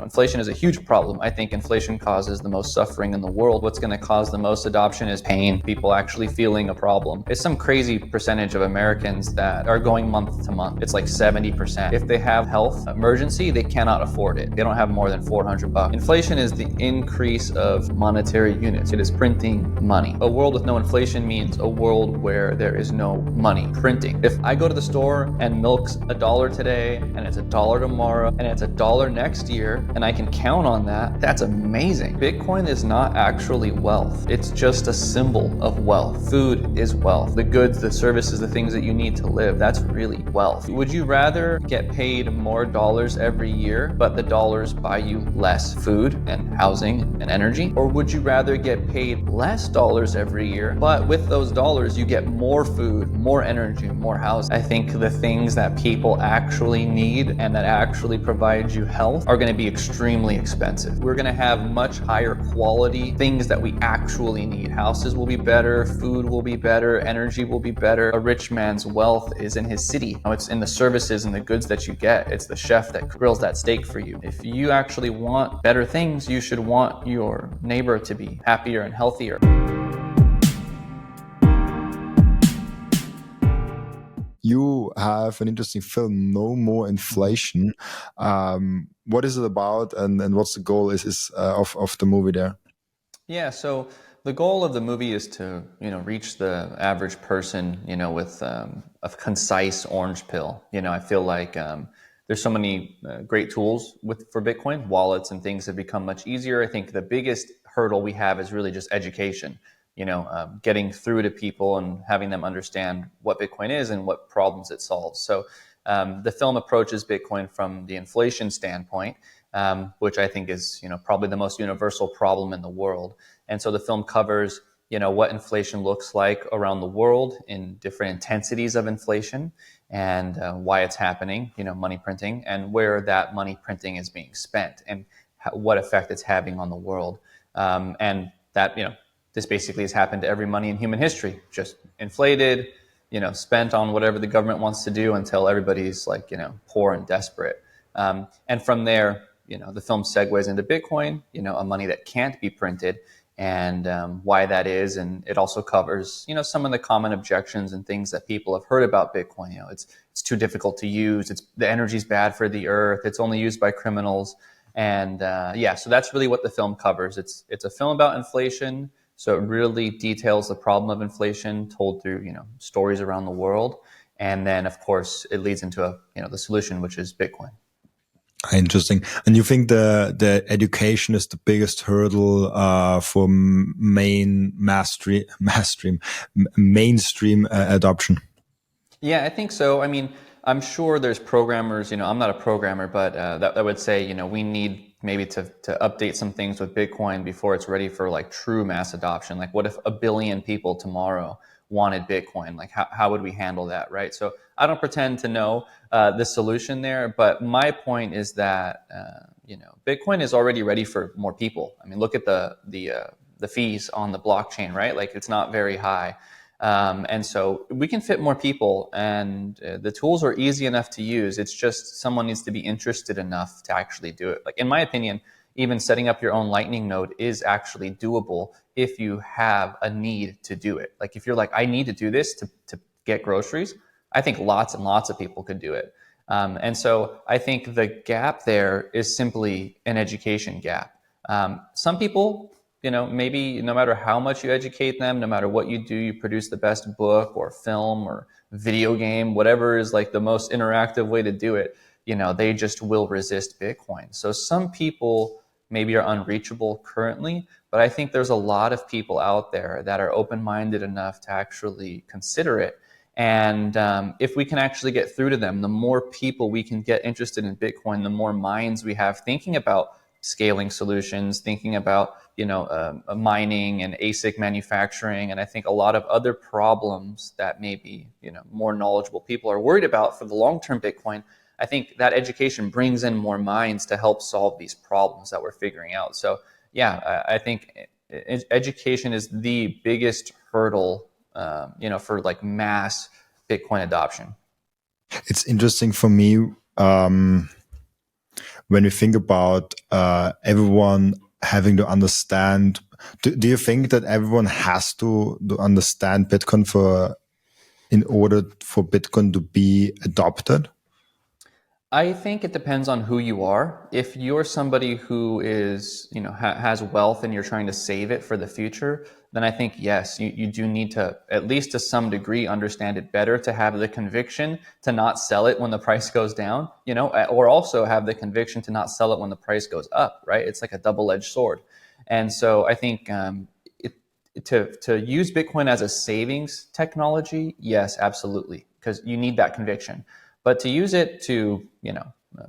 inflation is a huge problem. I think inflation causes the most suffering in the world. What's going to cause the most adoption is pain, people actually feeling a problem. It's some crazy percentage of Americans that are going month to month. It's like 70%. If they have health emergency, they cannot afford it. They don't have more than $400. Inflation is the increase of monetary units. It is printing money. A world with no inflation means a world where there is no money printing. If I go to the store and milk's $1 today, and it's $1 tomorrow, and it's $1 next year, and I can count on that, that's amazing. Bitcoin is not actually wealth. It's just a symbol of wealth. Food is wealth. The goods, the services, the things that you need to live, that's really wealth. Would you rather get paid more dollars every year, but the dollars buy you less food and housing and energy? Or would you rather get paid less dollars every year, but with those dollars you get more food, more energy, more housing? I think the things that people actually need and that actually provide you health are going to be extremely expensive. We're going to have much higher quality things that we actually need. Houses will be better, food will be better, energy will be better. A rich man's wealth is in his city. It's in the services and the goods that you get. It's the chef that grills that steak for you. If you actually want better things, you should want your neighbor to be happier and healthier. You have an interesting film, No More Inflation. What is it about, and what's the goal of the movie there? Yeah, so the goal of the movie is to, reach the average person, with a concise orange pill. I feel like there's so many great tools for Bitcoin. Wallets and things have become much easier. I think the biggest hurdle we have is really just education. Getting through to people and having them understand what Bitcoin is and what problems it solves. So the film approaches Bitcoin from the inflation standpoint, which I think is, probably the most universal problem in the world. And so the film covers, what inflation looks like around the world in different intensities of inflation and why it's happening, money printing, and where that money printing is being spent and what effect it's having on the world. And that, this basically has happened to every money in human history, just inflated, spent on whatever the government wants to do until everybody's like, poor and desperate. And from there, the film segues into Bitcoin, a money that can't be printed, and why that is. And it also covers, some of the common objections and things that people have heard about Bitcoin. It's too difficult to use. The energy's bad for the earth. It's only used by criminals. And so that's really what the film covers. It's a film about inflation. So it really details the problem of inflation told through, stories around the world. And then, of course, it leads into the solution, which is Bitcoin. Interesting. And you think the education is the biggest hurdle for mainstream adoption? Yeah, I think so. I mean, I'm sure there's programmers, I'm not a programmer, but that would say, we need maybe to update some things with Bitcoin before it's ready for like true mass adoption. Like what if 1 billion people tomorrow wanted Bitcoin? Like how would we handle that, right? So I don't pretend to know the solution there, but my point is that, Bitcoin is already ready for more people. I mean, look at the fees on the blockchain, right? Like it's not very high. And so we can fit more people, and the tools are easy enough to use. It's just someone needs to be interested enough to actually do it. Like in my opinion, even setting up your own Lightning node is actually doable if you have a need to do it. Like if you're like, I need to do this to get groceries, I think lots and lots of people could do it. And so I think the gap there is simply an education gap. Some people, maybe no matter how much you educate them, no matter what you do, you produce the best book or film or video game, whatever is like the most interactive way to do it, they just will resist Bitcoin. So some people maybe are unreachable currently, but I think there's a lot of people out there that are open-minded enough to actually consider it. And if we can actually get through to them, the more people we can get interested in Bitcoin, the more minds we have thinking about scaling solutions, thinking about, mining and ASIC manufacturing. And I think a lot of other problems that maybe, more knowledgeable people are worried about for the long-term Bitcoin, I think that education brings in more minds to help solve these problems that we're figuring out. So yeah, I think education is the biggest hurdle, for like mass Bitcoin adoption. It's interesting for me. when we think about everyone having to understand, do you think that everyone has to understand Bitcoin in order for Bitcoin to be adopted? I think it depends on who you are. If you're somebody who is, has wealth and you're trying to save it for the future, then I think, yes, you do need to, at least to some degree, understand it better to have the conviction to not sell it when the price goes down, or also have the conviction to not sell it when the price goes up, right? It's like a double-edged sword. And so I think to use Bitcoin as a savings technology, yes, absolutely, because you need that conviction. But to use it to,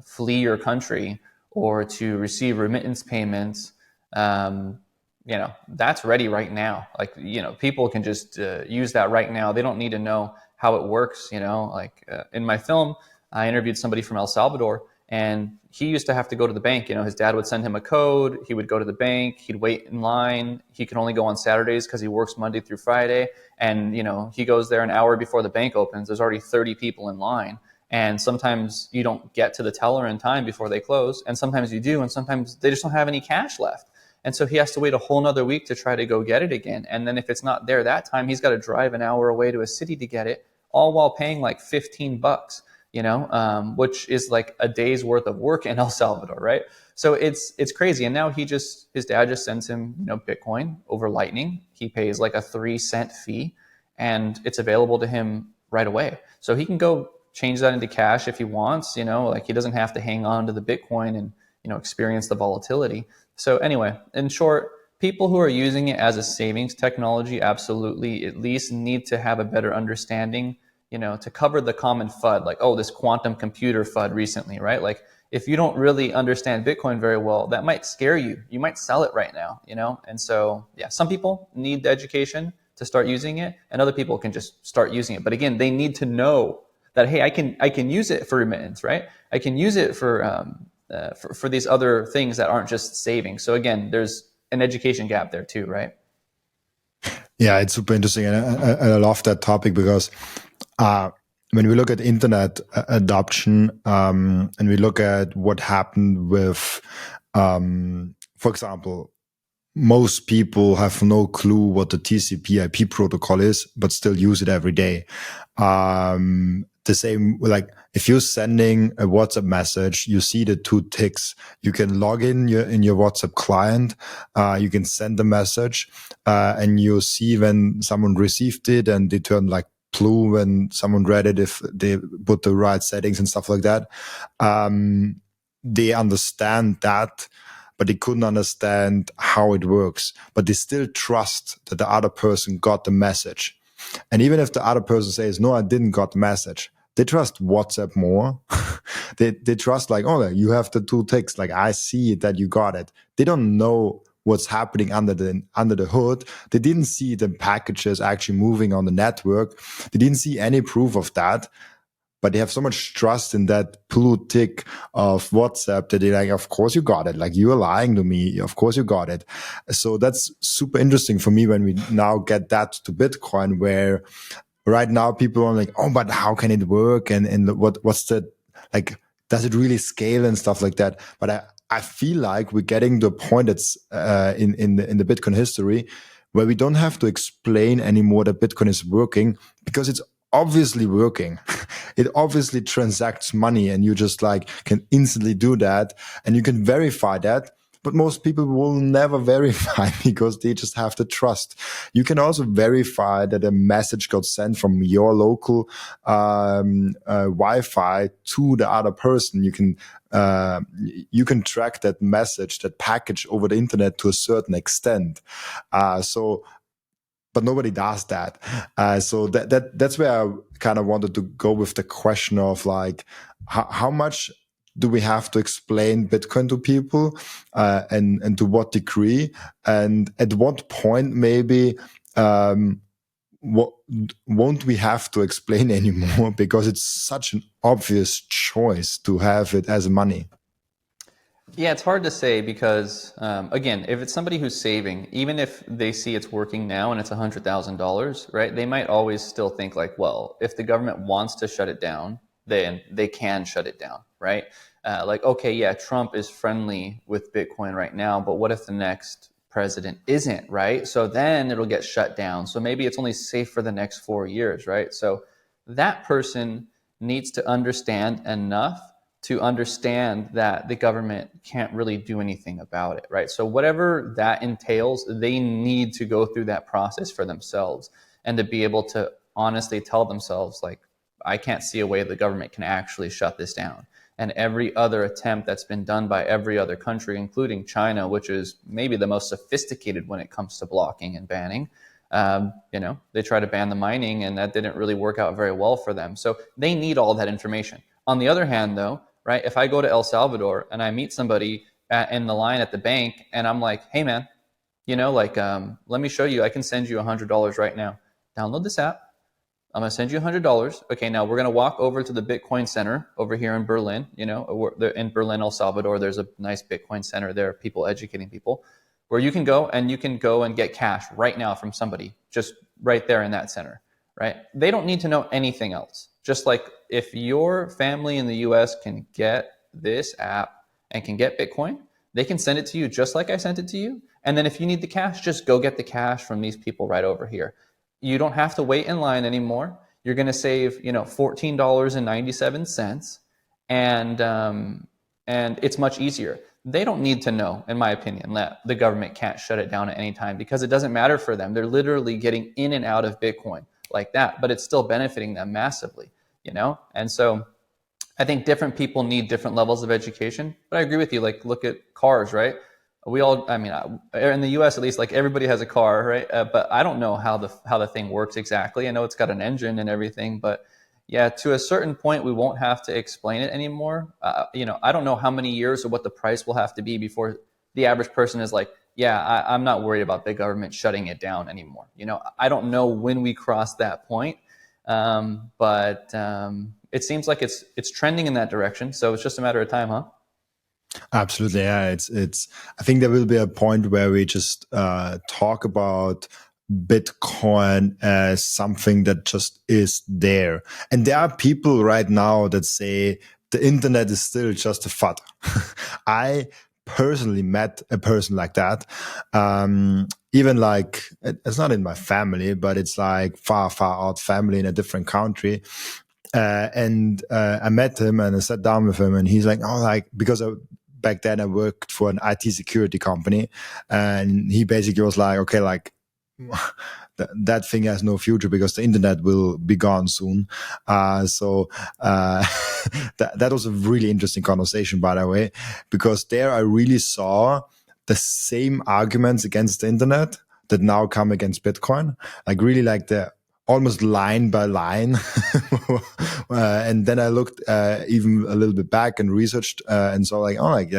flee your country or to receive remittance payments, that's ready right now. Like, people can just use that right now. They don't need to know how it works. In my film, I interviewed somebody from El Salvador, and he used to have to go to the bank. His dad would send him a code. He would go to the bank. He'd wait in line. He could only go on Saturdays because he works Monday through Friday. And, he goes there an hour before the bank opens. There's already 30 people in line. And sometimes you don't get to the teller in time before they close. And sometimes you do. And sometimes they just don't have any cash left. And so he has to wait a whole nother week to try to go get it again. And then if it's not there that time, he's got to drive an hour away to a city to get it, all while paying like $15, which is like a day's worth of work in El Salvador, right? So it's crazy. And now his dad just sends him, Bitcoin over Lightning. He pays like a 3-cent fee, and it's available to him right away. So he can go change that into cash if he wants, like he doesn't have to hang on to the Bitcoin and, experience the volatility. So anyway, in short, people who are using it as a savings technology absolutely at least need to have a better understanding, to cover the common FUD, like, oh, this quantum computer FUD recently, right? Like, if you don't really understand Bitcoin very well, that might scare you. You might sell it right now, And so, yeah, some people need the education to start using it, and other people can just start using it. But again, they need to know that, hey, I can use it for remittance, right? I can use it for these other things that aren't just saving. So again, there's an education gap there too, right? Yeah, it's super interesting, and I love that topic because when we look at internet adoption, and we look at what happened with, for example, most people have no clue what the TCP/IP protocol is, but still use it every day. The same, like if you're sending a WhatsApp message, you see the 2 ticks. You can log in your WhatsApp client. You can send the message, and you see when someone received it, and they turn like blue when someone read it if they put the right settings and stuff like that. They understand that, but they couldn't understand how it works. But they still trust that the other person got the message. And even if the other person says, no, I didn't got the message, they trust WhatsApp more. they trust like, oh, you have the 2 ticks. Like, I see that you got it. They don't know what's happening under the hood. They didn't see the packages actually moving on the network. They didn't see any proof of that. But they have so much trust in that blue tick of WhatsApp that they're like, of course you got it. Like, you are lying to me. Of course you got it. So that's super interesting for me when we now get that to Bitcoin, where right now people are like, oh, but how can it work? And what's the, like, does it really scale and stuff like that? But I feel like we're getting to a point that's in the Bitcoin history where we don't have to explain anymore that Bitcoin is working, because it's obviously working. It obviously transacts money, and you just like can instantly do that, and you can verify that. But most people will never verify because they just have to trust. You can also verify that a message got sent from your local Wi-Fi to the other person. You can track that message, that package over the internet to a certain extent. But nobody does that. So that's where I kind of wanted to go with the question of like, how much do we have to explain Bitcoin to people, and to what degree, and at what point maybe what won't we have to explain anymore because it's such an obvious choice to have it as money. Yeah, it's hard to say because, again, if it's somebody who's saving, even if they see it's working now and it's $100,000, right, they might always still think like, well, if the government wants to shut it down, then they can shut it down, right? like, okay, yeah, Trump is friendly with Bitcoin right now, but what if the next president isn't, right? So then it'll get shut down. So maybe it's only safe for the next 4 years, right? So that person needs to understand enough to understand that the government can't really do anything about it, right? So whatever that entails, they need to go through that process for themselves and to be able to honestly tell themselves, like, I can't see a way the government can actually shut this down. And every other attempt that's been done by every other country, including China, which is maybe the most sophisticated when it comes to blocking and banning, they try to ban the mining, and that didn't really work out very well for them. So they need all that information. On the other hand, though, right, if I go to El Salvador and I meet somebody in the line at the bank, and I'm like, hey, man, let me show you. I can send you $100 right now. Download this app. I'm going to send you $100. Okay, now we're going to walk over to the Bitcoin Center over here in Berlin. In Berlin, El Salvador, there's a nice Bitcoin Center there, people educating people, where you can go and get cash right now from somebody, just right there in that center, right? They don't need to know anything else. Just like if your family in the US can get this app and can get Bitcoin, they can send it to you just like I sent it to you. And then if you need the cash, just go get the cash from these people right over here. You don't have to wait in line anymore. You're going to save, $14.97, and it's much easier. They don't need to know, in my opinion, that the government can't shut it down at any time, because it doesn't matter for them. They're literally getting in and out of Bitcoin like that, but it's still benefiting them massively, And so I think different people need different levels of education. But I agree with you. Like, look at cars, right? We all, in the U.S. at least, like, everybody has a car, right? But I don't know how the thing works exactly. I know it's got an engine and everything, but yeah, to a certain point, we won't have to explain it anymore. I don't know how many years or what the price will have to be before the average person is like, yeah, I'm not worried about the government shutting it down anymore. I don't know when we cross that point, but it seems like it's trending in that direction. So it's just a matter of time, huh? Absolutely, yeah. It's. I think there will be a point where we just talk about Bitcoin as something that just is there, and there are people right now that say the internet is still just a FUD. I personally met a person like that. Even like, it's not in my family, but it's like far out family in a different country. And I met him and I sat down with him, and he's like, oh, like, because back then I worked for an IT security company, and he basically was like, okay, like, that thing has no future because the internet will be gone soon. So that was a really interesting conversation, by the way, because there I really saw the same arguments against the internet that now come against Bitcoin, like really like the almost line by line. And then I looked even a little bit back and researched and saw like, oh, like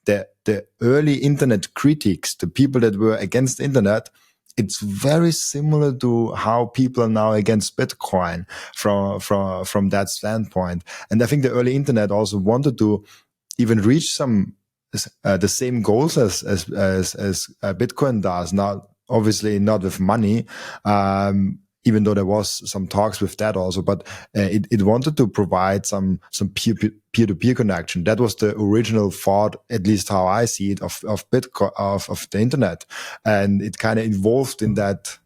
the early internet critics, the people that were against the internet, it's very similar to how people are now against Bitcoin from that standpoint. And I think the early internet also wanted to even reach some the same goals as Bitcoin does. Not obviously not with money, even though there was some talks with that also, but it wanted to provide some peer-to-peer connection. That was the original thought, at least how I see it, of Bitcoin, of the internet, and it kind of evolved in that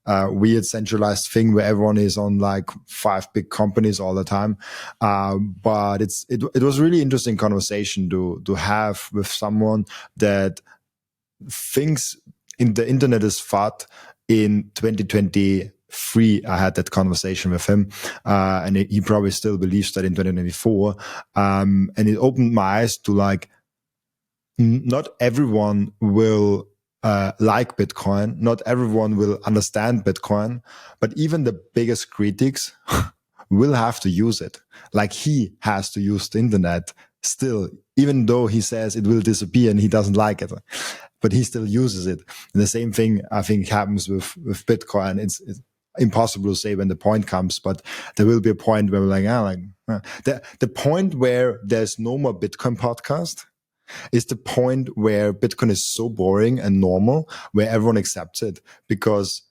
weird centralized thing where everyone is on like 5 big companies all the time. But it was really interesting conversation to have with someone that thinks in the internet is FUD. In 2023, I had that conversation with him, and he probably still believes that in 2024. And it opened my eyes to like, not everyone will like Bitcoin. Not everyone will understand Bitcoin, but even the biggest critics will have to use it. Like, he has to use the internet still, even though he says it will disappear and he doesn't like it, but he still uses it. And the same thing, I think, happens with Bitcoin. It's impossible to say when the point comes, but there will be a point where we're like, the point where there's no more Bitcoin podcast is the point where Bitcoin is so boring and normal, where everyone accepts it, because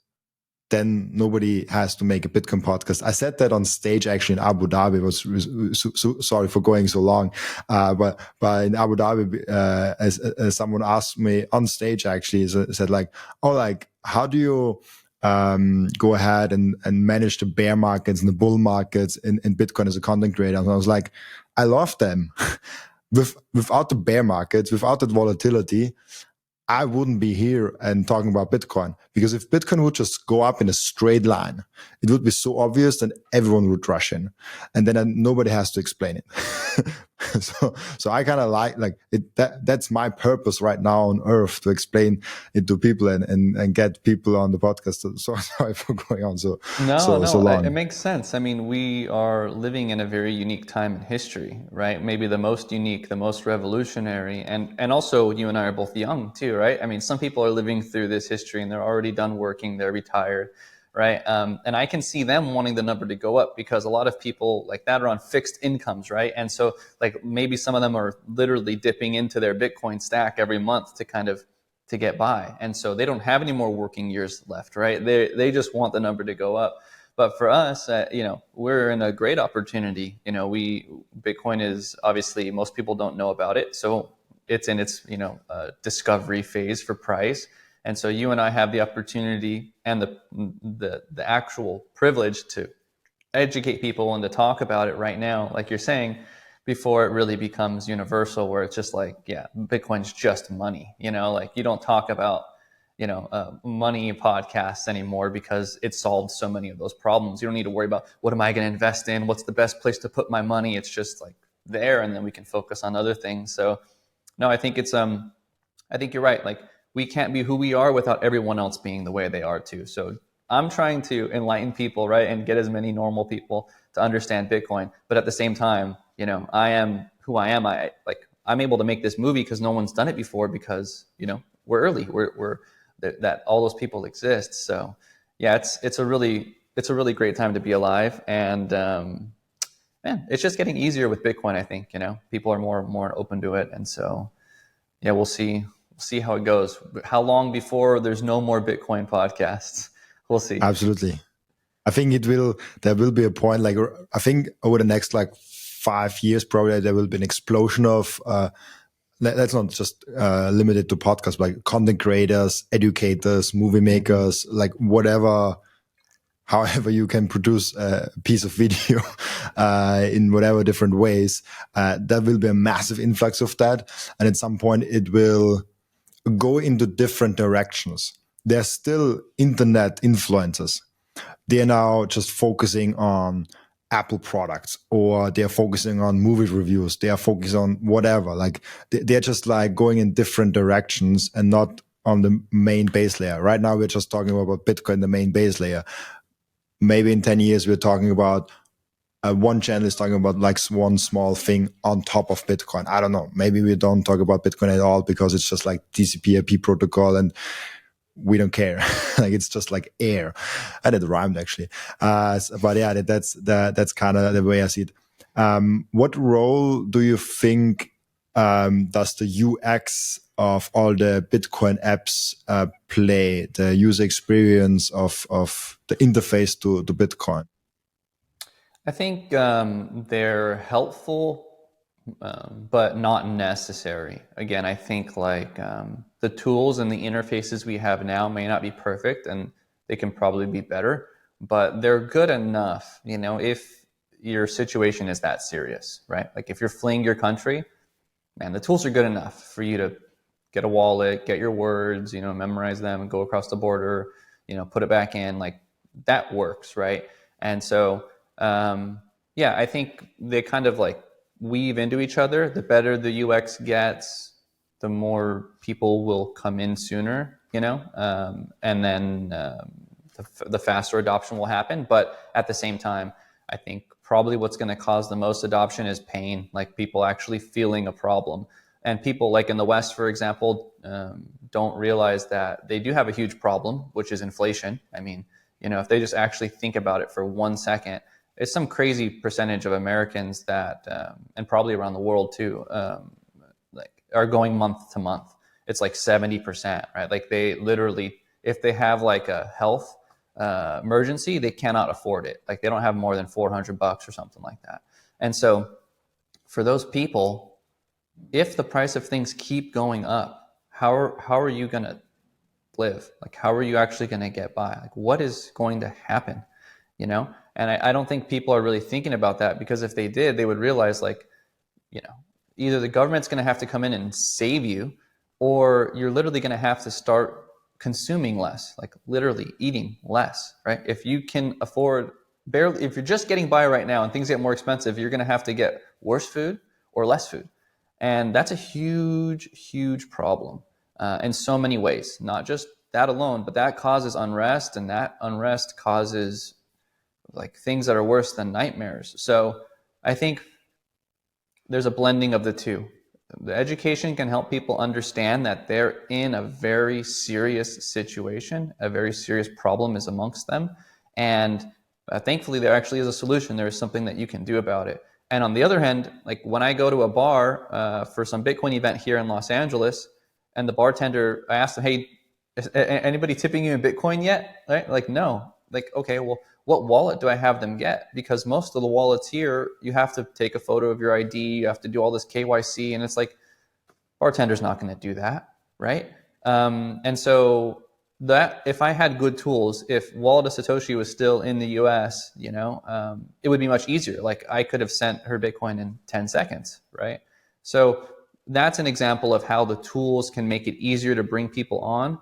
then nobody has to make a Bitcoin podcast. I said that on stage actually in Abu Dhabi. Sorry for going so long, but in Abu Dhabi, as someone asked me on stage actually, said like, oh, like how do you go ahead and manage the bear markets and the bull markets in Bitcoin as a content creator? And I was like, I love them. Without the bear markets, without that volatility, I wouldn't be here and talking about Bitcoin, because if Bitcoin would just go up in a straight line, it would be so obvious that everyone would rush in, and then nobody has to explain it. so I kind of like it. That's my purpose right now on Earth, to explain it to people and get people on the podcast. So sorry for going on so No, it long. makes sense. I mean, we are living in a very unique time in history, right? Maybe the most unique, the most revolutionary, and also you and I are both young too, right? I mean, some people are living through this history and they're already done working, they're retired, right? And I can see them wanting the number to go up, because a lot of people like that are on fixed incomes, right? And so like maybe some of them are literally dipping into their Bitcoin stack every month to kind of to get by. And so they don't have any more working years left, right? They just want the number to go up. But for us, we're in a great opportunity. Bitcoin is obviously, most people don't know about it. So it's in its, discovery phase for price. And so you and I have the opportunity and the actual privilege to educate people and to talk about it right now, like you're saying, before it really becomes universal, where it's just like, yeah, Bitcoin's just money. Like you don't talk about, money podcasts anymore, because it solved so many of those problems. You don't need to worry about what am I going to invest in? What's the best place to put my money? It's just like there, and then we can focus on other things. So no, I think I think you're right. Like we can't be who we are without everyone else being the way they are too. So I'm trying to enlighten people, right, and get as many normal people to understand Bitcoin. But at the same time, I am who I am. I'm able to make this movie because no one's done it before, because we're early. We're that all those people exist. So yeah, it's a really great time to be alive. And man, it's just getting easier with Bitcoin. I think people are more open to it, and so yeah, we'll see how it goes. How long before there's no more Bitcoin podcasts? We'll see. Absolutely. I think there will be a point, like, I think over the next like 5 years, probably there will be an explosion of, let's not just limit it to podcasts, like content creators, educators, movie makers, like whatever, however you can produce a piece of video in whatever different ways. There will be a massive influx of that. And at some point it will go into different directions. There's still internet influencers. They're now just focusing on Apple products, or they're focusing on movie reviews. They are focused on whatever. Like they're just like going in different directions and not on the main base layer. Right now, we're just talking about Bitcoin, the main base layer. Maybe in 10 years, we're talking about one channel is talking about like one small thing on top of Bitcoin. I don't know. Maybe we don't talk about Bitcoin at all because it's just like TCP/IP protocol and we don't care. Like it's just like air. And it rhymed actually. But yeah, that's kind of the way I see it. What role do you think does the UX of all the Bitcoin apps play? The user experience of the interface to Bitcoin? I think they're helpful, but not necessary. Again, I think like the tools and the interfaces we have now may not be perfect, and they can probably be better, but they're good enough, if your situation is that serious, right? Like if you're fleeing your country, man, the tools are good enough for you to get a wallet, get your words, memorize them, go across the border, put it back in. Like that works, right? And so, yeah, I think they kind of like weave into each other. The better the UX gets, the more people will come in sooner, and then the faster adoption will happen. But at the same time, I think probably what's going to cause the most adoption is pain, like people actually feeling a problem. And people like in the West, for example, don't realize that they do have a huge problem, which is inflation. I mean, if they just actually think about it for 1 second, it's some crazy percentage of Americans that, and probably around the world too, like are going month to month. It's like 70%, right? Like they literally, if they have like a health emergency, they cannot afford it. Like they don't have more than $400 or something like that. And so for those people, if the price of things keep going up, how are you going to live? Like, how are you actually going to get by? Like, what is going to happen? You know? And I don't think people are really thinking about that, because if they did, they would realize, like, you know, either the government's going to have to come in and save you, or you're literally going to have to start consuming less, like literally eating less, right? If you can afford barely, if you're just getting by right now and things get more expensive, you're going to have to get worse food or less food. And that's a huge, huge problem in so many ways. Not just that alone, but that causes unrest, and that unrest causes like things that are worse than nightmares. So I think there's a blending of the two. The education can help people understand that they're in a very serious situation, a very serious problem is amongst them, and thankfully there actually is a solution. There is something that you can do about it. And on the other hand, like when I go to a bar for some Bitcoin event here in Los Angeles, and the bartender, I asked him, "Hey, is anybody tipping you in Bitcoin yet?" Right? Like, no. Like, okay, well, what wallet do I have them get? Because most of the wallets here, you have to take a photo of your ID, you have to do all this KYC, and it's like, bartender's not going to do that, right? And so that if I had good tools, if Wallet of Satoshi was still in the US, you know, it would be much easier. Like I could have sent her Bitcoin in 10 seconds, right? So that's an example of how the tools can make it easier to bring people on.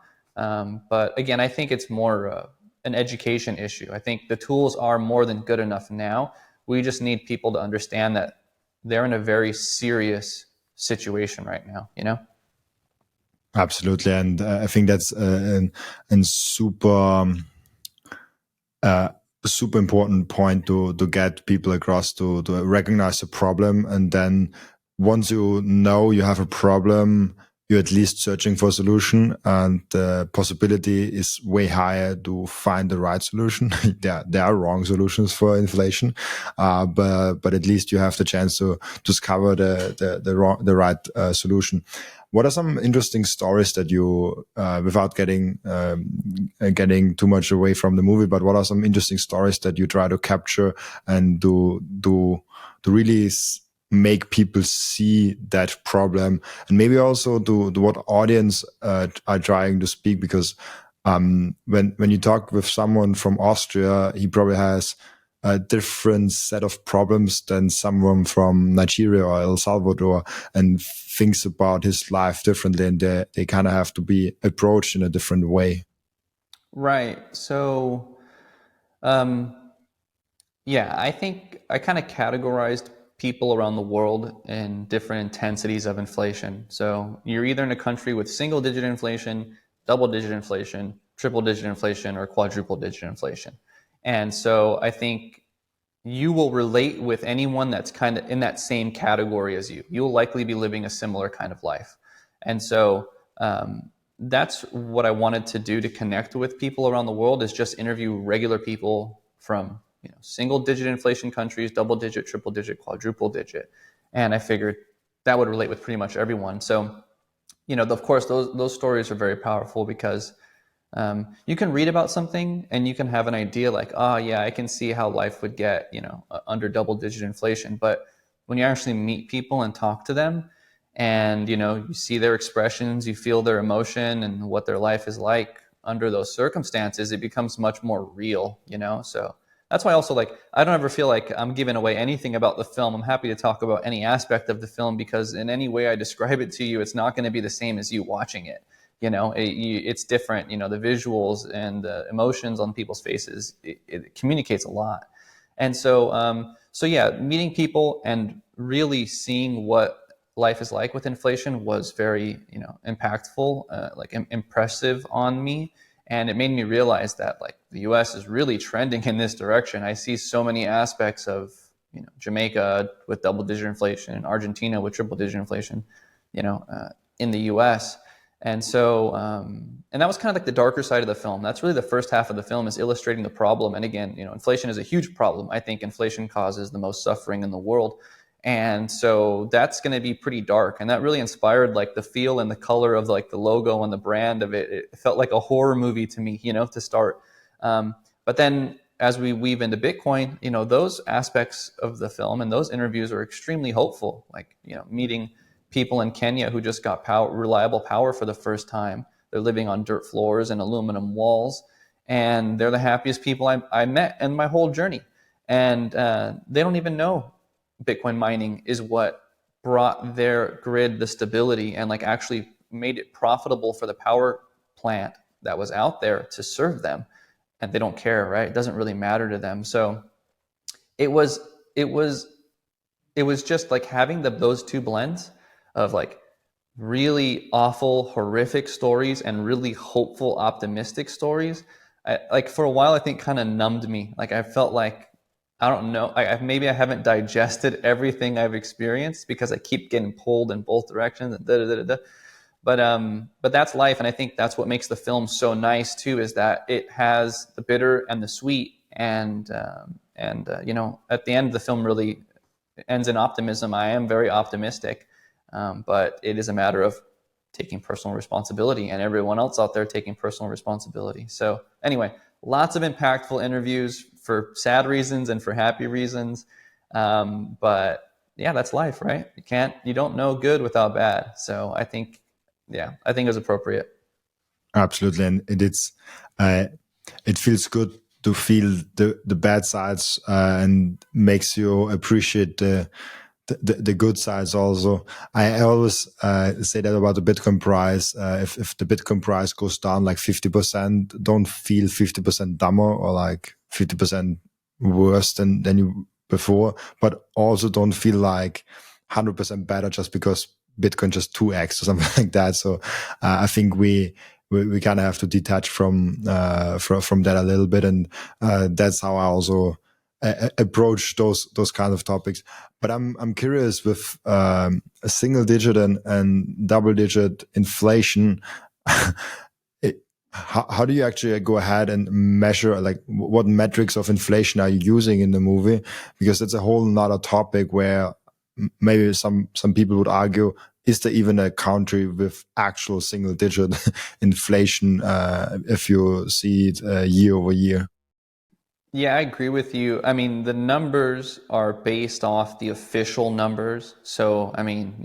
But again, I think it's more an education issue. I think the tools are more than good enough now. We just need people to understand that they're in a very serious situation right now, you know? Absolutely. And I think that's an super important point to get people across, to recognize the problem. And then once you know you have a problem, you're at least searching for a solution, and the possibility is way higher to find the right solution. There are wrong solutions for inflation, but at least you have the chance to discover the right solution. What are some interesting stories that you, without getting too much away from the movie, but what are some interesting stories that you try to capture and to really make people see that problem, and maybe also to what audience are trying to speak? Because when you talk with someone from Austria, he probably has a different set of problems than someone from Nigeria or El Salvador, and thinks about his life differently, and they kind of have to be approached in a different way. Right. So, um, yeah, I think I kind of categorized people around the world in different intensities of inflation. So you're either in a country with single digit inflation, double digit inflation, triple digit inflation, or quadruple digit inflation. And so I think you will relate with anyone that's kind of in that same category as you. You'll likely be living a similar kind of life. And so that's what I wanted to do to connect with people around the world, is just interview regular people from, you know, single digit inflation countries, double digit, triple digit, quadruple digit. And I figured that would relate with pretty much everyone. So, you know, of course, those stories are very powerful, because you can read about something and you can have an idea like, oh yeah, I can see how life would get, you know, under double digit inflation. But when you actually meet people and talk to them, and, you know, you see their expressions, you feel their emotion and what their life is like under those circumstances, it becomes much more real, you know? So that's why also, like, I don't ever feel like I'm giving away anything about the film. I'm happy to talk about any aspect of the film, because in any way I describe it to you, it's not going to be the same as you watching it. You know, it's different. You know, the visuals and the emotions on people's faces, it communicates a lot. And so, so yeah, meeting people and really seeing what life is like with inflation was very, you know, impactful, like impressive on me. And it made me realize that, like, the US is really trending in this direction. I see so many aspects of, you know, Jamaica with double digit inflation and Argentina with triple digit inflation, you know, in the US. And so, and that was kind of like the darker side of the film. That's really the first half of the film, is illustrating the problem. And again, you know, inflation is a huge problem. I think inflation causes the most suffering in the world. And so that's going to be pretty dark. And that really inspired, like, the feel and the color of, like, the logo and the brand of it. It felt like a horror movie to me, you know, to start. But then as we weave into Bitcoin, those aspects of the film and those interviews are extremely hopeful. Like, meeting people in Kenya who just got reliable power for the first time. They're living on dirt floors and aluminum walls, and they're the happiest people I met in my whole journey. And they don't even know Bitcoin mining is what brought their grid the stability and like actually made it profitable for the power plant that was out there to serve them. And they don't care, right? It doesn't really matter to them. So it was just like having those two blends of like really awful, horrific stories and really hopeful, optimistic stories. Like for a while, I think kind of numbed me. Like I felt like, I don't know, maybe I haven't digested everything I've experienced because I keep getting pulled in both directions. And But that's life, and I think that's what makes the film so nice too, is that it has the bitter and the sweet, and at the end, the film really ends in optimism. I am very optimistic, but it is a matter of taking personal responsibility, and everyone else out there taking personal responsibility. So anyway, lots of impactful interviews for sad reasons and for happy reasons, but yeah, that's life, right? You don't know good without bad. So I think it was appropriate. Absolutely, and it feels good to feel the bad sides and makes you appreciate the good sides also. I always say that about the Bitcoin price. If the Bitcoin price goes down like 50%, don't feel 50% dumber or like 50% worse than you before, but also don't feel like 100% better just because Bitcoin just 2x or something like that. So I think we kind of have to detach from that a little bit, and that's how I also approach those kind of topics. But I'm curious with a single digit and double digit inflation. How do you actually go ahead and measure, like, what metrics of inflation are you using in the movie? Because it's a whole nother topic where maybe some people would argue, is there even a country with actual single digit inflation if you see it year over year? Yeah, I agree with you. I mean, the numbers are based off the official numbers. So, I mean,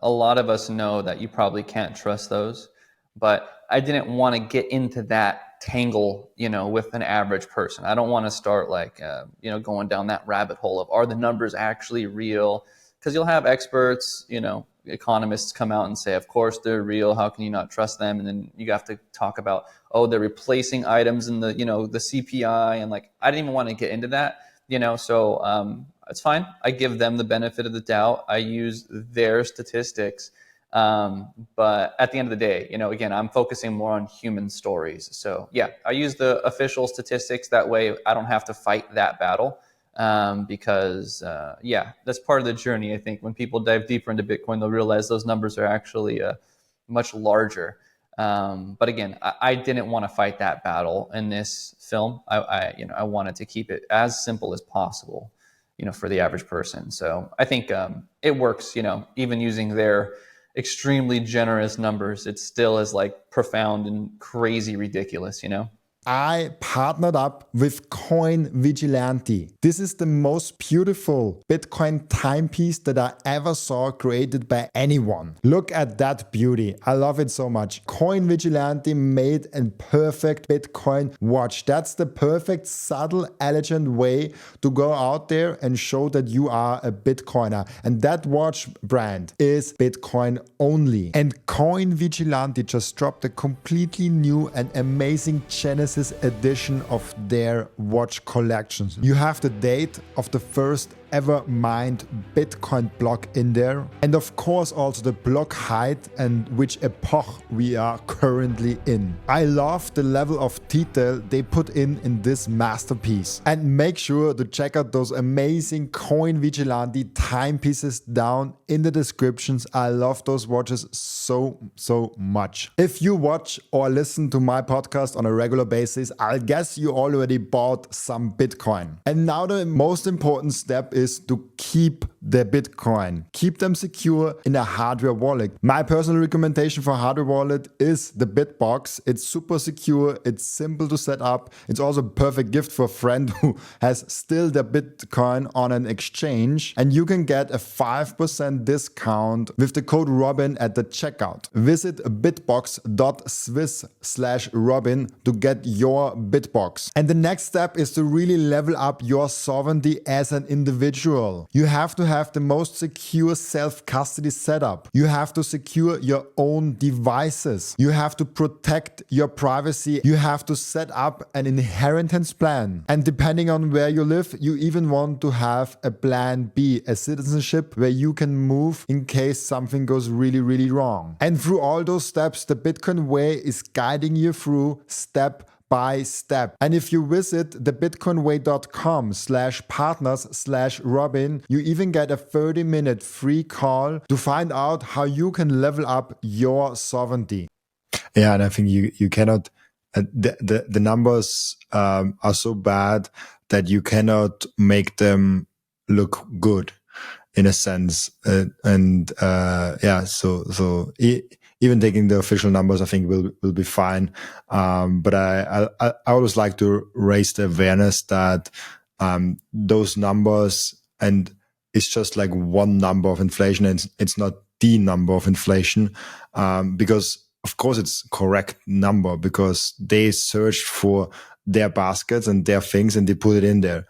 a lot of us know that you probably can't trust those. But I didn't want to get into that tangle, with an average person. I don't want to start like, going down that rabbit hole of, are the numbers actually real? Because you'll have experts, economists come out and say, of course they're real. How can you not trust them? And then you have to talk about, oh, they're replacing items in the, the CPI. And like, I didn't even want to get into that, so it's fine. I give them the benefit of the doubt. I use their statistics. But at the end of the day, again, I'm focusing more on human stories. So yeah, I use the official statistics. That way I don't have to fight that battle. Because that's part of the journey. I think when people dive deeper into Bitcoin, they'll realize those numbers are actually much larger. But again, I didn't want to fight that battle in this film. I wanted to keep it as simple as possible, for the average person. So I think it works. Even using their extremely generous numbers, it still is like profound and crazy ridiculous. I partnered up with Coin Vigilante. This is the most beautiful Bitcoin timepiece that I ever saw created by anyone. Look at that beauty. I love it so much. Coin Vigilante made a perfect Bitcoin watch. That's the perfect, subtle, elegant way to go out there and show that you are a Bitcoiner. And that watch brand is Bitcoin only. And Coin Vigilante just dropped a completely new and amazing Genesis edition of their watch collections. You have the date of the first ever mined Bitcoin block in there, and of course also the block height and which epoch we are currently in. I love the level of detail they put in this masterpiece, and make sure to check out those amazing Coin Vigilante timepieces down in the descriptions. I love those watches so much. If you watch or listen to my podcast on a regular basis, I guess you already bought some Bitcoin. And now the most important step is is to keep the Bitcoin. Keep them secure in a hardware wallet. My personal recommendation for hardware wallet is the BitBox. It's super secure. It's simple to set up. It's also a perfect gift for a friend who has still the Bitcoin on an exchange. And you can get a 5% discount with the code Robin at the checkout. Visit bitbox.swiss/Robin to get your BitBox. And the next step is to really level up your sovereignty as an individual. You have to have the most secure self-custody setup. You have to secure your own devices. You have to protect your privacy. You have to set up an inheritance plan. And depending on where you live, you even want to have a plan B, a citizenship where you can move in case something goes really, really wrong. And through all those steps, the Bitcoin way is guiding you through step by step. And if you visit thebitcoinway.com/partners/Robin, you even get a 30-minute free call to find out how you can level up your sovereignty. Yeah, and I think you cannot. The numbers are so bad that you cannot make them look good, in a sense. Even taking the official numbers, I think will be fine. But I always like to raise the awareness that those numbers, and it's just like one number of inflation, and it's not the number of inflation, because of course it's correct number because they searched for their baskets and their things and they put it in there.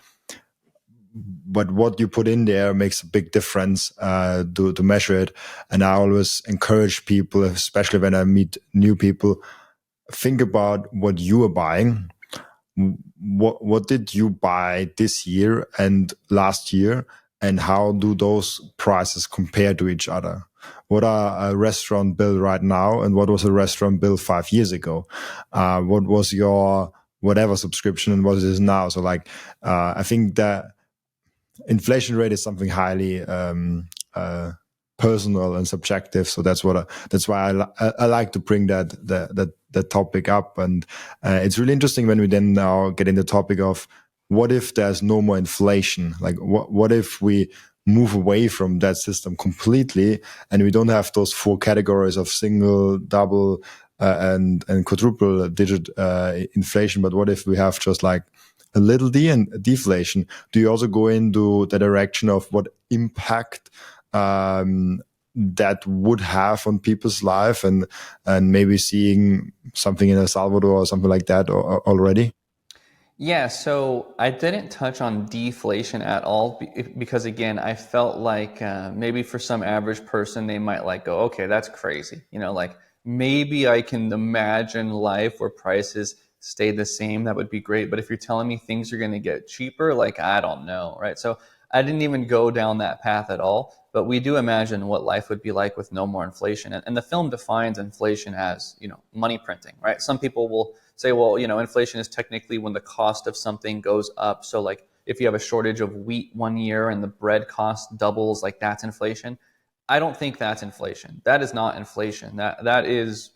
But what you put in there makes a big difference to measure it. And I always encourage people, especially when I meet new people, think about what you are buying. What did you buy this year and last year, and how do those prices compare to each other? What are a restaurant bill right now, and what was a restaurant bill 5 years ago? What was your whatever subscription, and what is it now? So I think that inflation rate is something highly personal and subjective. So that's why I like to bring that topic up. And it's really interesting when we then now get in the topic of what if there's no more inflation? Like what if we move away from that system completely and we don't have those 4 categories of single, double, and quadruple digit inflation? But what if we have just like a little d and deflation? Do you also go into the direction of what impact that would have on people's life, and maybe seeing something in El Salvador or something like that already? Yeah, so I didn't touch on deflation at all because, again, I felt like maybe for some average person, they might like go, okay, that's crazy. Like maybe I can imagine life where prices stay the same. That would be great. But if you're telling me things are going to get cheaper, like, I don't know, right? So I didn't even go down that path at all. But we do imagine what life would be like with no more inflation. And the film defines inflation as, money printing, right? Some people will say, well, inflation is technically when the cost of something goes up. So like if you have a shortage of wheat one year and the bread cost doubles, like that's inflation. I don't think that's inflation. That is not inflation. That is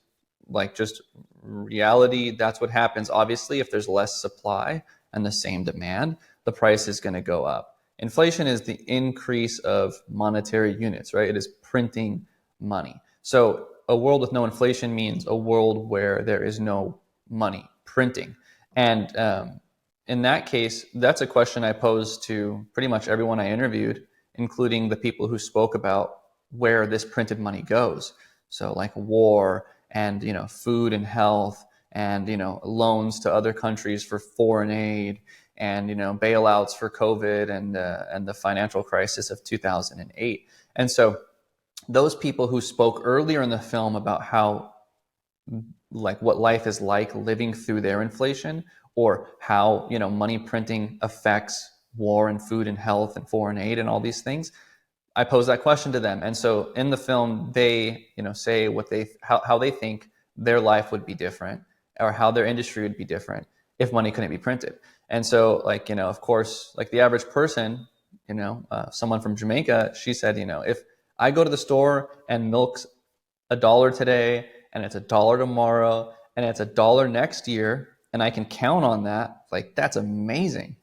like just reality. That's what happens. Obviously, if there's less supply and the same demand, the price is going to go up. Inflation is the increase of monetary units, right? It is printing money. So a world with no inflation means a world where there is no money printing. And in that case, that's a question I posed to pretty much everyone I interviewed, including the people who spoke about where this printed money goes. So like war and, food and health and, loans to other countries for foreign aid and, bailouts for COVID and the financial crisis of 2008. And so those people who spoke earlier in the film about how, like what life is like living through their inflation, or how, money printing affects war and food and health and foreign aid and all these things, I pose that question to them. And so in the film, they, say how they think their life would be different, or how their industry would be different if money couldn't be printed. And so of course, like the average person, someone from Jamaica, she said, if I go to the store and milk's $1 today and it's $1 tomorrow and it's $1 next year, and I can count on that, like that's amazing,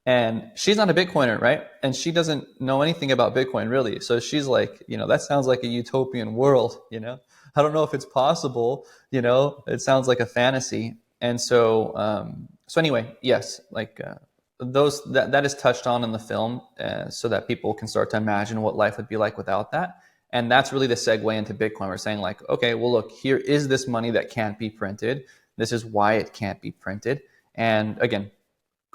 And she's not a Bitcoiner, right? And she doesn't know anything about Bitcoin really. So she's like, that sounds like a utopian world, I don't know if it's possible, it sounds like a fantasy. And so anyway, yes, like that is touched on in the film, so that people can start to imagine what life would be like without that. And that's really the segue into Bitcoin. We're saying like, okay, well, look, here is this money that can't be printed. This is why it can't be printed. And again,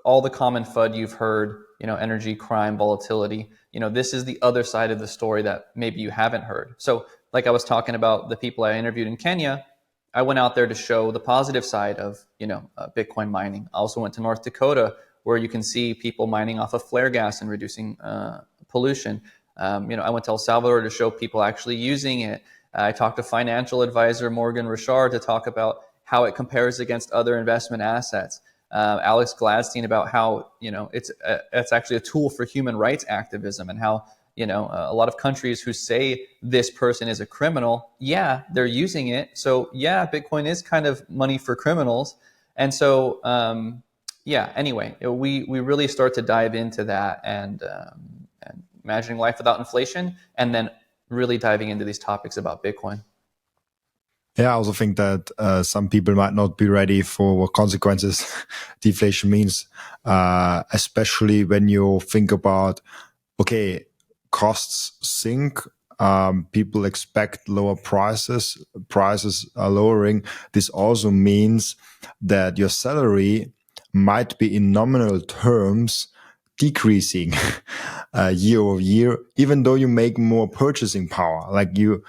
all the common FUD you've heard, energy, crime, volatility, this is the other side of the story that maybe you haven't heard. So like I was talking about the people I interviewed in Kenya, I went out there to show the positive side of, Bitcoin mining. I also went to North Dakota, where you can see people mining off of flare gas and reducing pollution. I went to El Salvador to show people actually using it. I talked to financial advisor Morgan Richard to talk about how it compares against other investment assets. Alex Gladstein about how it's actually a tool for human rights activism, and how a lot of countries who say this person is a criminal, yeah, they're using it. So yeah, Bitcoin is kind of money for criminals. And so anyway, we really start to dive into that, and imagining life without inflation, and then really diving into these topics about Bitcoin. Yeah, I also think that some people might not be ready for what consequences deflation means, especially when you think about, okay, costs sink, people expect lower prices are lowering. This also means that your salary might be in nominal terms decreasing year over year, even though you make more purchasing power. Like you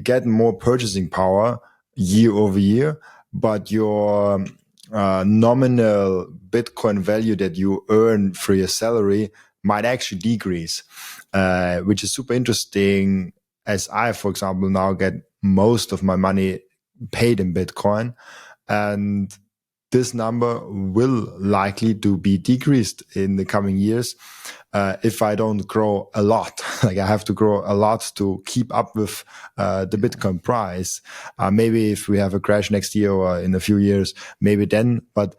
get more purchasing power year over year, but your nominal Bitcoin value that you earn for your salary might actually decrease, which is super interesting, as I, for example, now get most of my money paid in Bitcoin, and this number will likely to be decreased in the coming years if I don't grow a lot. Like I have to grow a lot to keep up with the Bitcoin price. Maybe if we have a crash next year or in a few years, maybe then. But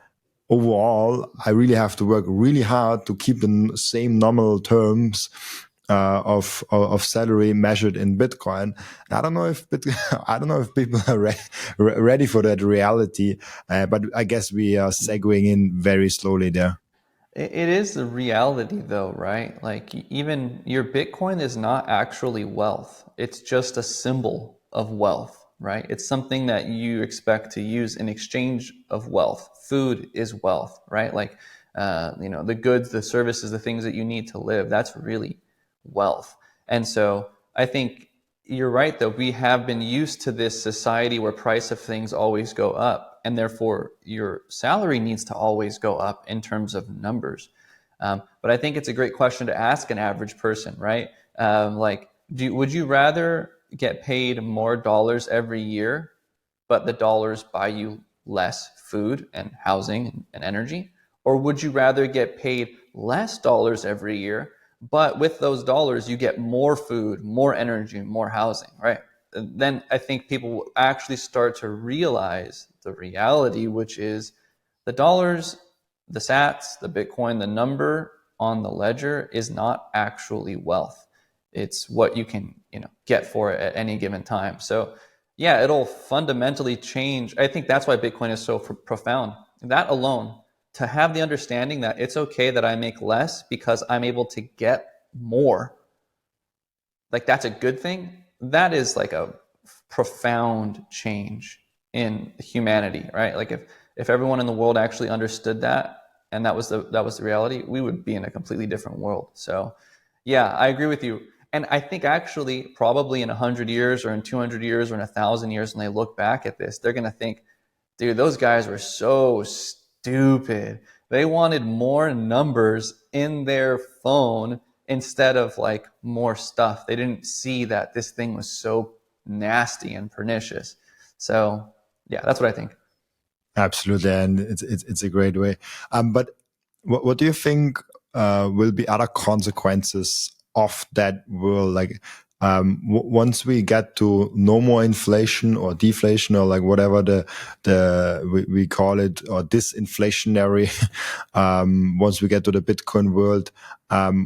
overall, I really have to work really hard to keep the same nominal terms of salary measured in Bitcoin. I don't know if I don't know if people are ready for that reality, but I guess we are segueing in very slowly there. It is the reality though, right? Like even your Bitcoin is not actually wealth. It's just a symbol of wealth, right? It's something that you expect to use in exchange of wealth. Food is wealth, right? Like, the goods, the services, the things that you need to live, that's really wealth. And so I think you're right, though. We have been used to this society where price of things always go up, and therefore your salary needs to always go up in terms of numbers. But I think it's a great question to ask an average person, right? Would you rather get paid more dollars every year, but the dollars buy you less food and housing and energy? Or would you rather get paid less dollars every year, but with those dollars, you get more food, more energy, more housing, right? And then I think people will actually start to realize the reality, which is the dollars, the sats, the Bitcoin, the number on the ledger is not actually wealth. It's what you can, get for it at any given time. So yeah, it'll fundamentally change. I think that's why Bitcoin is so profound. That alone, to have the understanding that it's okay that I make less because I'm able to get more, like that's a good thing. That is like a profound change in humanity, right? Like if everyone in the world actually understood that, and that was the reality, we would be in a completely different world. So yeah, I agree with you. And I think actually probably in 100 years or in 200 years or in 1,000 years, when they look back at this, they're going to think, dude, those guys were so stupid. They wanted more numbers in their phone instead of like more stuff. They didn't see that this thing was so nasty and pernicious. So yeah, that's what I think. Absolutely, and it's a great way. But what do you think will be other consequences of that world? Like, once we get to no more inflation or deflation or like whatever we call it, or disinflationary, once we get to the Bitcoin world,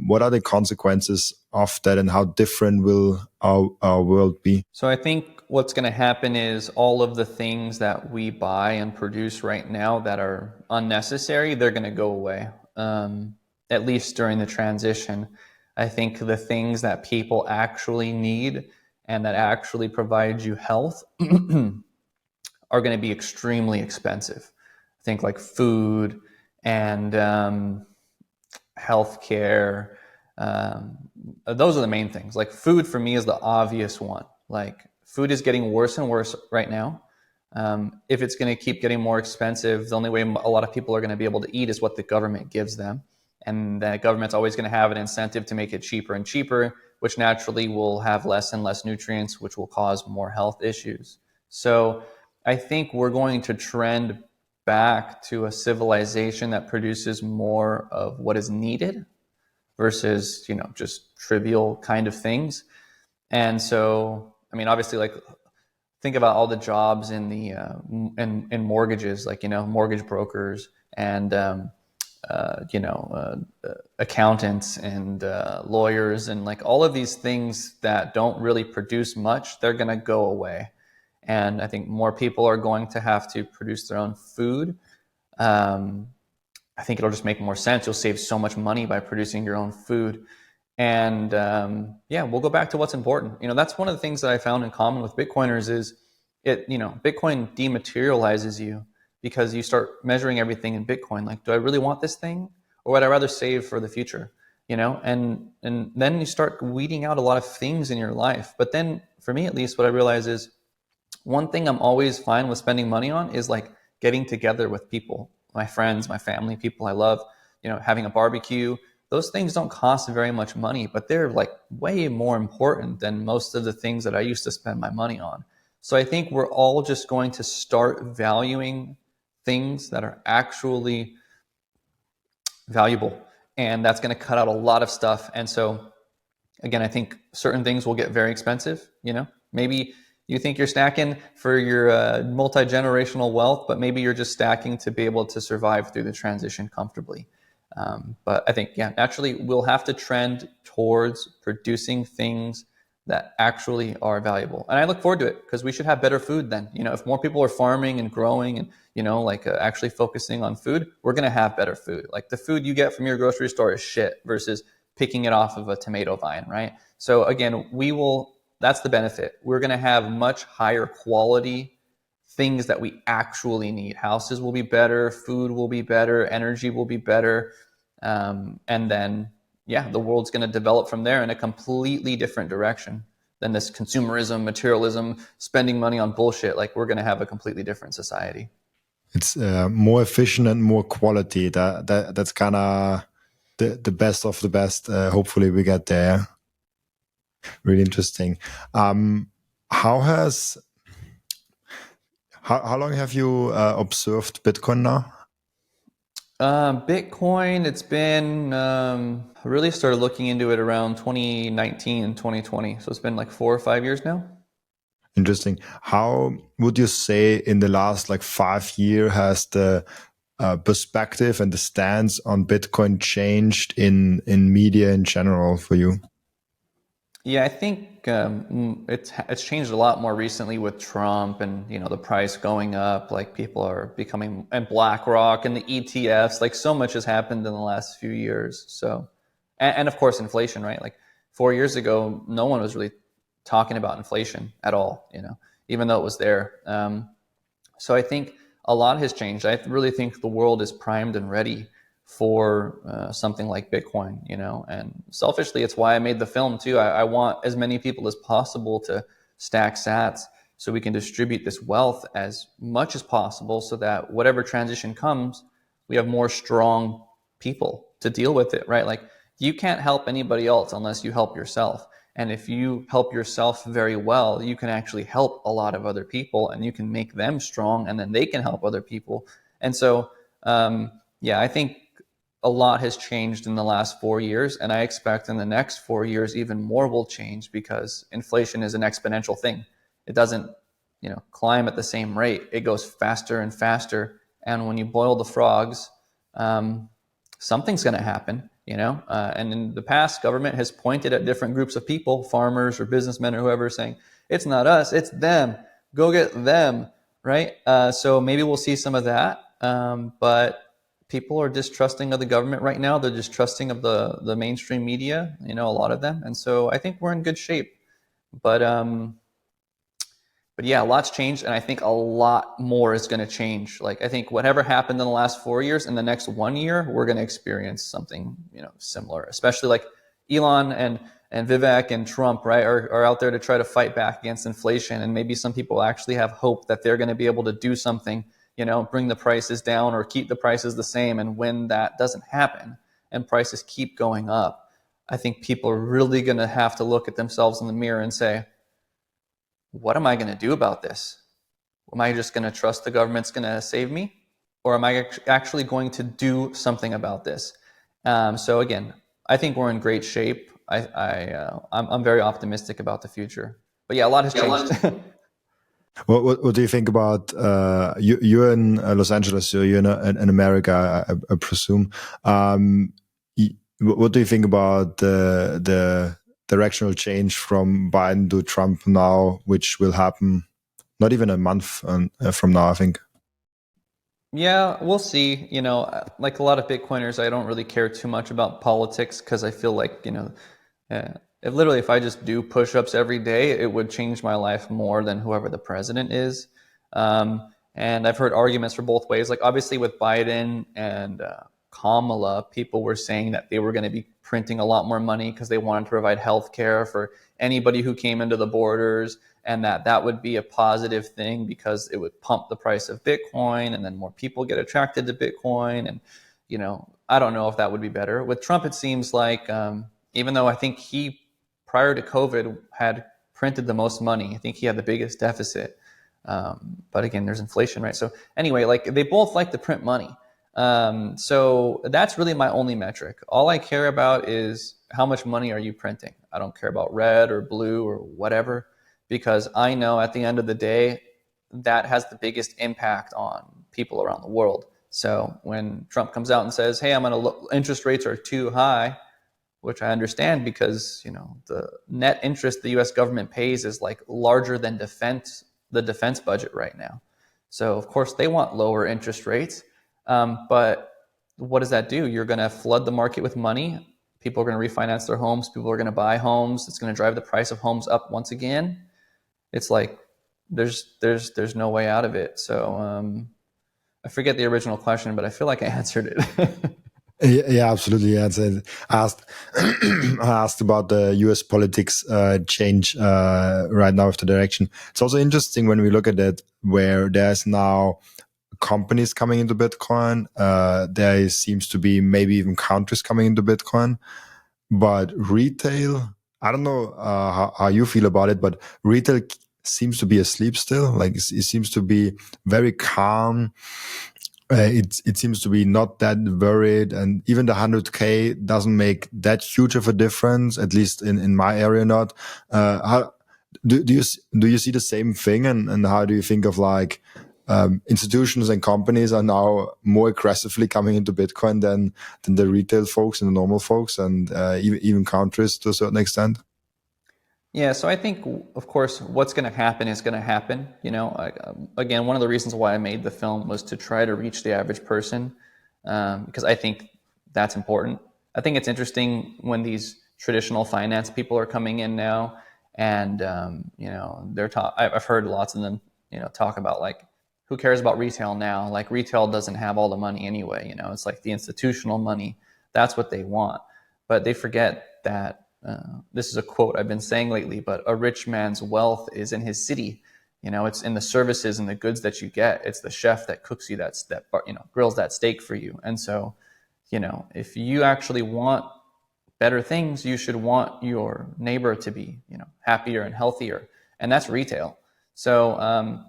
what are the consequences of that, and how different will our world be? So I think what's going to happen is all of the things that we buy and produce right now that are unnecessary, they're going to go away, at least during the transition. I think the things that people actually need and that actually provide you health are going to be extremely expensive. I think like food and healthcare. Those are the main things. Like food for me is the obvious one. Like food is getting worse and worse right now. If it's going to keep getting more expensive, the only way a lot of people are going to be able to eat is what the government gives them. And the government's always going to have an incentive to make it cheaper and cheaper, which naturally will have less and less nutrients, which will cause more health issues. So I think we're going to trend back to a civilization that produces more of what is needed versus, just trivial kind of things. And so, I mean, obviously, like, think about all the jobs in the in mortgages, like, mortgage brokers and accountants and lawyers, and like all of these things that don't really produce much, they're going to go away. And I think more people are going to have to produce their own food. I think it'll just make more sense. You'll save so much money by producing your own food. And we'll go back to what's important. That's one of the things that I found in common with Bitcoiners is Bitcoin dematerializes you because you start measuring everything in Bitcoin. Like, do I really want this thing, or would I rather save for the future? And then you start weeding out a lot of things in your life. But then, for me at least, what I realize is one thing I'm always fine with spending money on is like getting together with people, my friends, my family, people I love. Having a barbecue. Those things don't cost very much money, but they're like way more important than most of the things that I used to spend my money on. So I think we're all just going to start valuing things that are actually valuable. And that's going to cut out a lot of stuff. And so, again, I think certain things will get very expensive. Maybe you think you're stacking for your multi-generational wealth, but maybe you're just stacking to be able to survive through the transition comfortably. But I think, naturally we'll have to trend towards producing things that actually are valuable. And I look forward to it because we should have better food then. If more people are farming and growing and, actually focusing on food, we're going to have better food. Like the food you get from your grocery store is shit versus picking it off of a tomato vine, right? So again, that's the benefit. We're going to have much higher quality things that we actually need. Houses will be better, food will be better, energy will be better. And then, the world's going to develop from there in a completely different direction than this consumerism, materialism, spending money on bullshit. Like we're going to have a completely different society. It's more efficient and more quality. That's kind of the best of the best. Hopefully we get there. Really interesting. How long have you observed Bitcoin now? Bitcoin, it's been, I really started looking into it around 2019 and 2020. So it's been like 4 or 5 years now. Interesting. How would you say in the last 5 years has the perspective and the stance on Bitcoin changed in media in general for you? Yeah, I think it's changed a lot more recently with Trump and the price going up. Like people are becoming, and BlackRock and the ETFs. Like so much has happened in the last few years. So, and of course inflation, right? Like 4 years ago, no one was really talking about inflation at all. Even though it was there. So I think a lot has changed. I really think the world is primed and ready for something like Bitcoin, and selfishly, it's why I made the film too. I want as many people as possible to stack sats so we can distribute this wealth as much as possible so that whatever transition comes, we have more strong people to deal with it, right? Like you can't help anybody else unless you help yourself. And if you help yourself very well, you can actually help a lot of other people and you can make them strong and then they can help other people. And so, I think a lot has changed in the last 4 years, and I expect in the next 4 years even more will change, because inflation is an exponential thing. It doesn't, climb at the same rate. It goes faster and faster, and when you boil the frogs, something's going to happen. And in the past, government has pointed at different groups of people, farmers or businessmen or whoever, saying, it's not us, it's them. Go get them, right? So maybe we'll see some of that. But people are distrusting of the government right now. They're distrusting of the mainstream media, a lot of them. And so I think we're in good shape. But yeah, a lot's changed, and I think a lot more is going to change. Like, I think whatever happened in the last 4 years, in the next 1 year, we're going to experience something, similar. Especially like Elon and Vivek and Trump, right, are out there to try to fight back against inflation, and maybe some people actually have hope that they're going to be able to do something, bring the prices down or keep the prices the same. And when that doesn't happen and prices keep going up, I think people are really going to have to look at themselves in the mirror and say, what am I going to do about this? Am I just going to trust the government's going to save me? Or am I actually going to do something about this? So again, I think we're in great shape. I'm very optimistic about the future. But yeah, a lot has changed. What do you think about you're in Los Angeles, so you're in America, I presume. What do you think about the directional change from Biden to Trump now, which will happen not even a month from now, I think? Yeah, we'll see. Like a lot of Bitcoiners, I don't really care too much about politics, because I feel like, if I just do push-ups every day, it would change my life more than whoever the president is. And I've heard arguments for both ways. Like, obviously with Biden and Kamala, people were saying that they were going to be printing a lot more money because they wanted to provide health care for anybody who came into the borders, and that would be a positive thing because it would pump the price of Bitcoin, and then more people get attracted to Bitcoin. And, I don't know if that would be better. With Trump, it seems like, even though I think he, prior to COVID, had printed the most money, I think he had the biggest deficit. But again, there's inflation, right? So anyway, like, they both like to print money. So that's really my only metric. All I care about is how much money are you printing? I don't care about red or blue or whatever, because I know at the end of the day, that has the biggest impact on people around the world. So when Trump comes out and says, hey, interest rates are too high, which I understand, because, the net interest the US government pays is like larger than the defense budget right now. So of course they want lower interest rates. But what does that do? You're going to flood the market with money. People are going to refinance their homes. People are going to buy homes. It's going to drive the price of homes up once again. It's like there's no way out of it. So I forget the original question, but I feel like I answered it. Yeah, absolutely. Yeah, I asked about the U.S. politics change right now of the direction. It's also interesting when we look at it, where there's now companies coming into Bitcoin. There seems to be maybe even countries coming into Bitcoin, but retail, I don't know how you feel about it, but retail seems to be asleep still. Like, it seems to be very calm. It seems to be not that worried, and even the 100K doesn't make that huge of a difference, at least in my area. Not. How do you see the same thing, and how do you think of, like, institutions and companies are now more aggressively coming into Bitcoin than the retail folks and the normal folks, and even countries to a certain extent? Yeah, so I think, of course, what's going to happen is going to happen. Again, one of the reasons why I made the film was to try to reach the average person, because I think that's important. I think it's interesting when these traditional finance people are coming in now, and I've heard lots of them, talk about, like, who cares about retail now? Like, retail doesn't have all the money anyway. It's like the institutional money. That's what they want, but they forget that. This is a quote I've been saying lately, but a rich man's wealth is in his city. It's in the services and the goods that you get. It's the chef that cooks you that grills that steak for you. And so, if you actually want better things, you should want your neighbor to be, happier and healthier. And that's retail. So,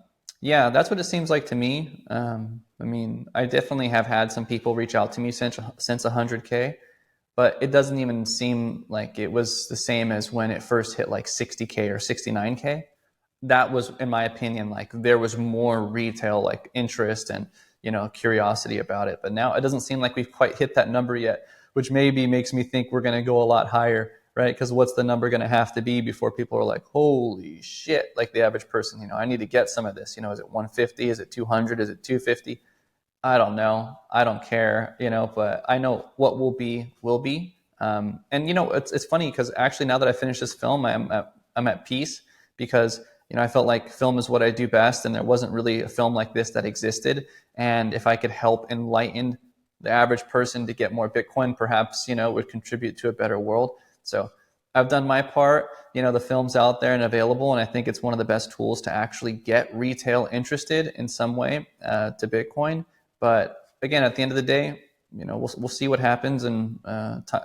Yeah, that's what it seems like to me. I mean, I definitely have had some people reach out to me since 100K, but it doesn't even seem like it was the same as when it first hit like 60K or 69K. That was, in my opinion, like there was more retail like interest and curiosity about it. But now it doesn't seem like we've quite hit that number yet, which maybe makes me think we're going to go a lot higher, right? Because what's the number going to have to be before people are like, holy shit, like the average person, I need to get some of this. Is it 150? Is it 200? Is it 250? I don't know. I don't care, but I know what will be will be. And it's funny because actually now that I finished this film, I'm at peace because I felt like film is what I do best, and there wasn't really a film like this that existed. And if I could help enlighten the average person to get more Bitcoin, perhaps it would contribute to a better world. So I've done my part. The film's out there and available, and I think it's one of the best tools to actually get retail interested in some way to Bitcoin. But again, at the end of the day, we'll see what happens, and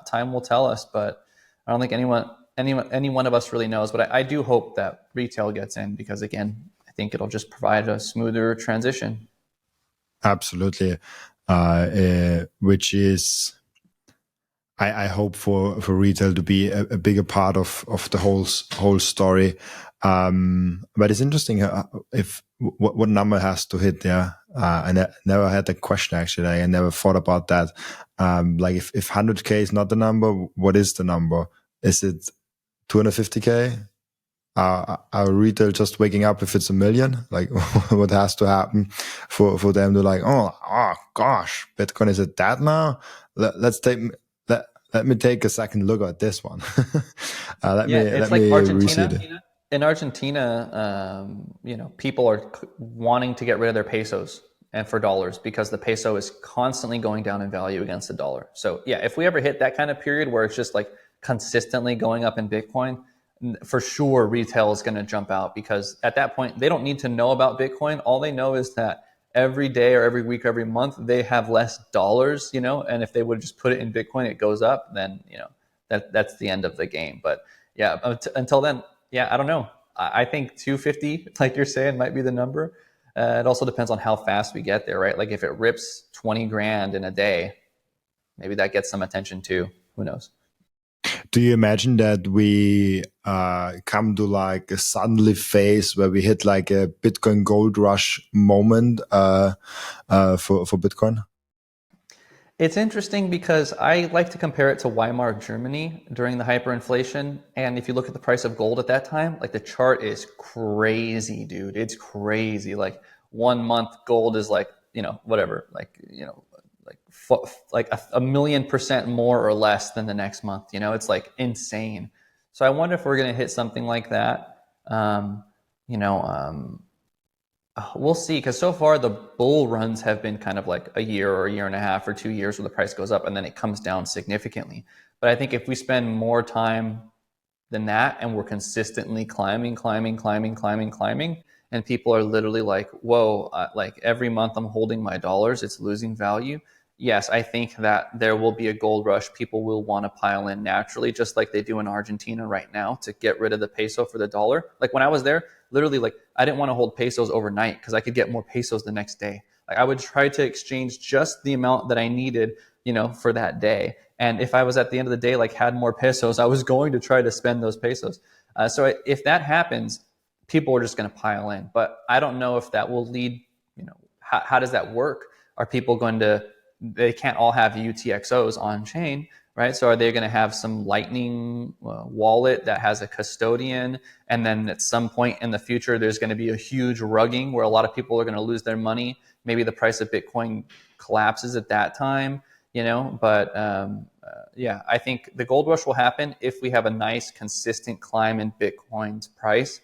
time will tell us. But I don't think any one of us really knows. But I do hope that retail gets in because, again, I think it'll just provide a smoother transition. Absolutely, which is I hope for retail to be a bigger part of the whole story. But it's interesting if what number has to hit there. I never had that question actually. I never thought about that. Like if 100K is not the number, what is the number? Is it 250K? Are retail just waking up if it's 1 million? Like what has to happen for them to like, oh gosh, Bitcoin is at that now? Let me take a second look at this one. Let It's like me reseed Argentina. it. In Argentina, people are wanting to get rid of their pesos and for dollars because the peso is constantly going down in value against the dollar. So yeah, if we ever hit that kind of period where it's just like consistently going up in Bitcoin, for sure retail is going to jump out because at that point they don't need to know about Bitcoin. All they know is that every day or every week or every month they have less dollars, and if they would just put it in Bitcoin, it goes up, then that's the end of the game. But yeah, until then, yeah, I don't know. I think 250, like you're saying, might be the number. It also depends on how fast we get there, right? Like if it rips 20 grand in a day, maybe that gets some attention too. Who knows? Do you imagine that we come to like a suddenly phase where we hit like a Bitcoin gold rush moment for Bitcoin? It's interesting because I like to compare it to Weimar Germany during the hyperinflation. And if you look at the price of gold at that time, like the chart is crazy, dude. It's crazy. Like 1 month gold is like, whatever, like a million% more or less than the next month. It's like insane. So I wonder if we're going to hit something like that. You know, We'll see, because so far the bull runs have been kind of like a year or a year and a half or 2 years where the price goes up and then it comes down significantly. But I think if we spend more time than that and we're consistently climbing, and people are literally like, whoa, like every month I'm holding my dollars, it's losing value. Yes, I think that there will be a gold rush. People will want to pile in naturally, just like they do in Argentina right now to get rid of the peso for the dollar. Like when I was there, literally, like I didn't want to hold pesos overnight because I could get more pesos the next day. Like I would try to exchange just the amount that I needed, for that day. And if I was at the end of the day, like had more pesos, I was going to try to spend those pesos. So if that happens, people are just going to pile in. But I don't know if that will lead, how does that work? Are people going to, they can't all have UTXOs on chain, right? So are they going to have some Lightning wallet that has a custodian? And then at some point in the future, there's going to be a huge rugging where a lot of people are going to lose their money. Maybe the price of Bitcoin collapses at that time, but yeah, I think the gold rush will happen if we have a nice consistent climb in Bitcoin's price.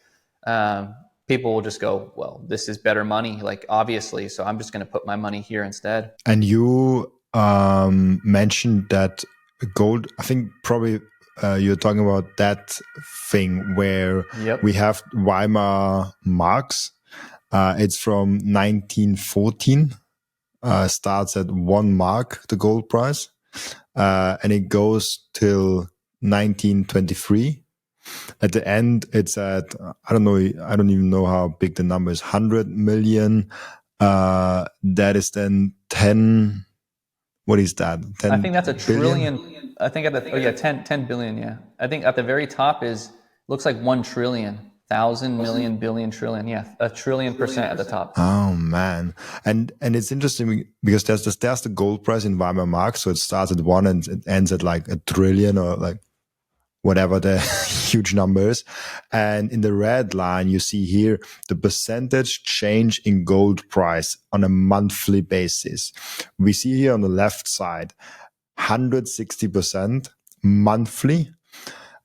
People will just go, well, this is better money, like obviously, so I'm just going to put my money here instead. And you mentioned that gold, I think probably you're talking about that thing where Yep. we have Weimar marks. It's from 1914, starts at 1 mark, the gold price, and it goes till 1923. At the end, it's at, I don't even know how big the number is, 100 million. That is then 10, what is that? 10 I think that's a billion? trillion. I think at the, oh yeah, 10 billion. Yeah. I think at the very top looks like 1 trillion, thousand, million, billion, trillion. Yeah. A trillion% at the top. Oh man. And it's interesting because there's the gold price in Weimar Mark. So it starts at 1 and it ends at like a trillion or like whatever the huge number is. And in the red line, you see here the percentage change in gold price on a monthly basis. We see here on the left side, 160% monthly.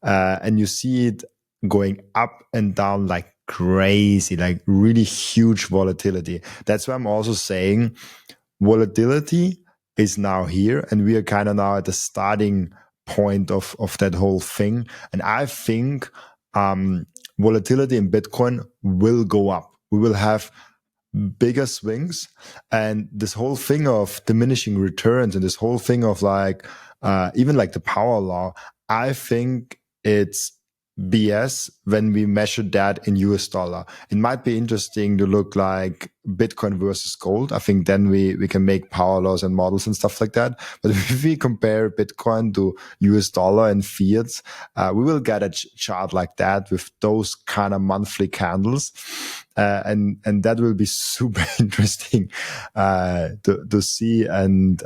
And you see it going up and down like crazy, like really huge volatility. That's why I'm also saying volatility is now here, and we are kind of now at the starting point of that whole thing. And I think volatility in Bitcoin will go up. We will have bigger swings, and this whole thing of diminishing returns and this whole thing of like even like the power law, I think it's BS when we measure that in US dollar. It might be interesting to look like Bitcoin versus gold. I think then we can make power laws and models and stuff like that. But if we compare Bitcoin to US dollar and fiat, we will get a chart like that with those kind of monthly candles. And that will be super interesting to see and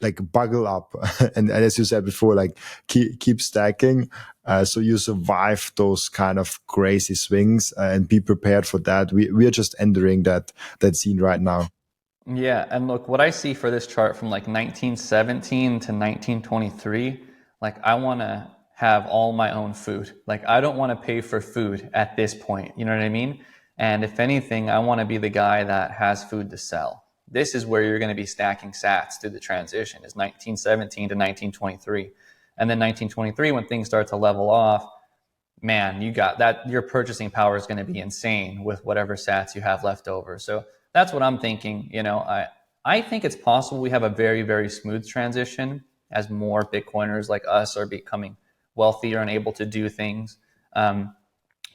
like buckle up and as you said before, like keep stacking so you survive those kind of crazy swings and be prepared for that. We are just entering that scene right now. Yeah, and look, what I see for this chart from like 1917 to 1923, like I want to have all my own food. Like I don't want to pay for food at this point. You know what I mean? And if anything, I want to be the guy that has food to sell. This is where you're going to be stacking sats through the transition, is 1917 to 1923. And then 1923, when things start to level off, man, you got that. Your purchasing power is going to be insane with whatever sats you have left over. So that's what I'm thinking. You know, I think it's possible we have a very, very smooth transition as more Bitcoiners like us are becoming wealthier and able to do things.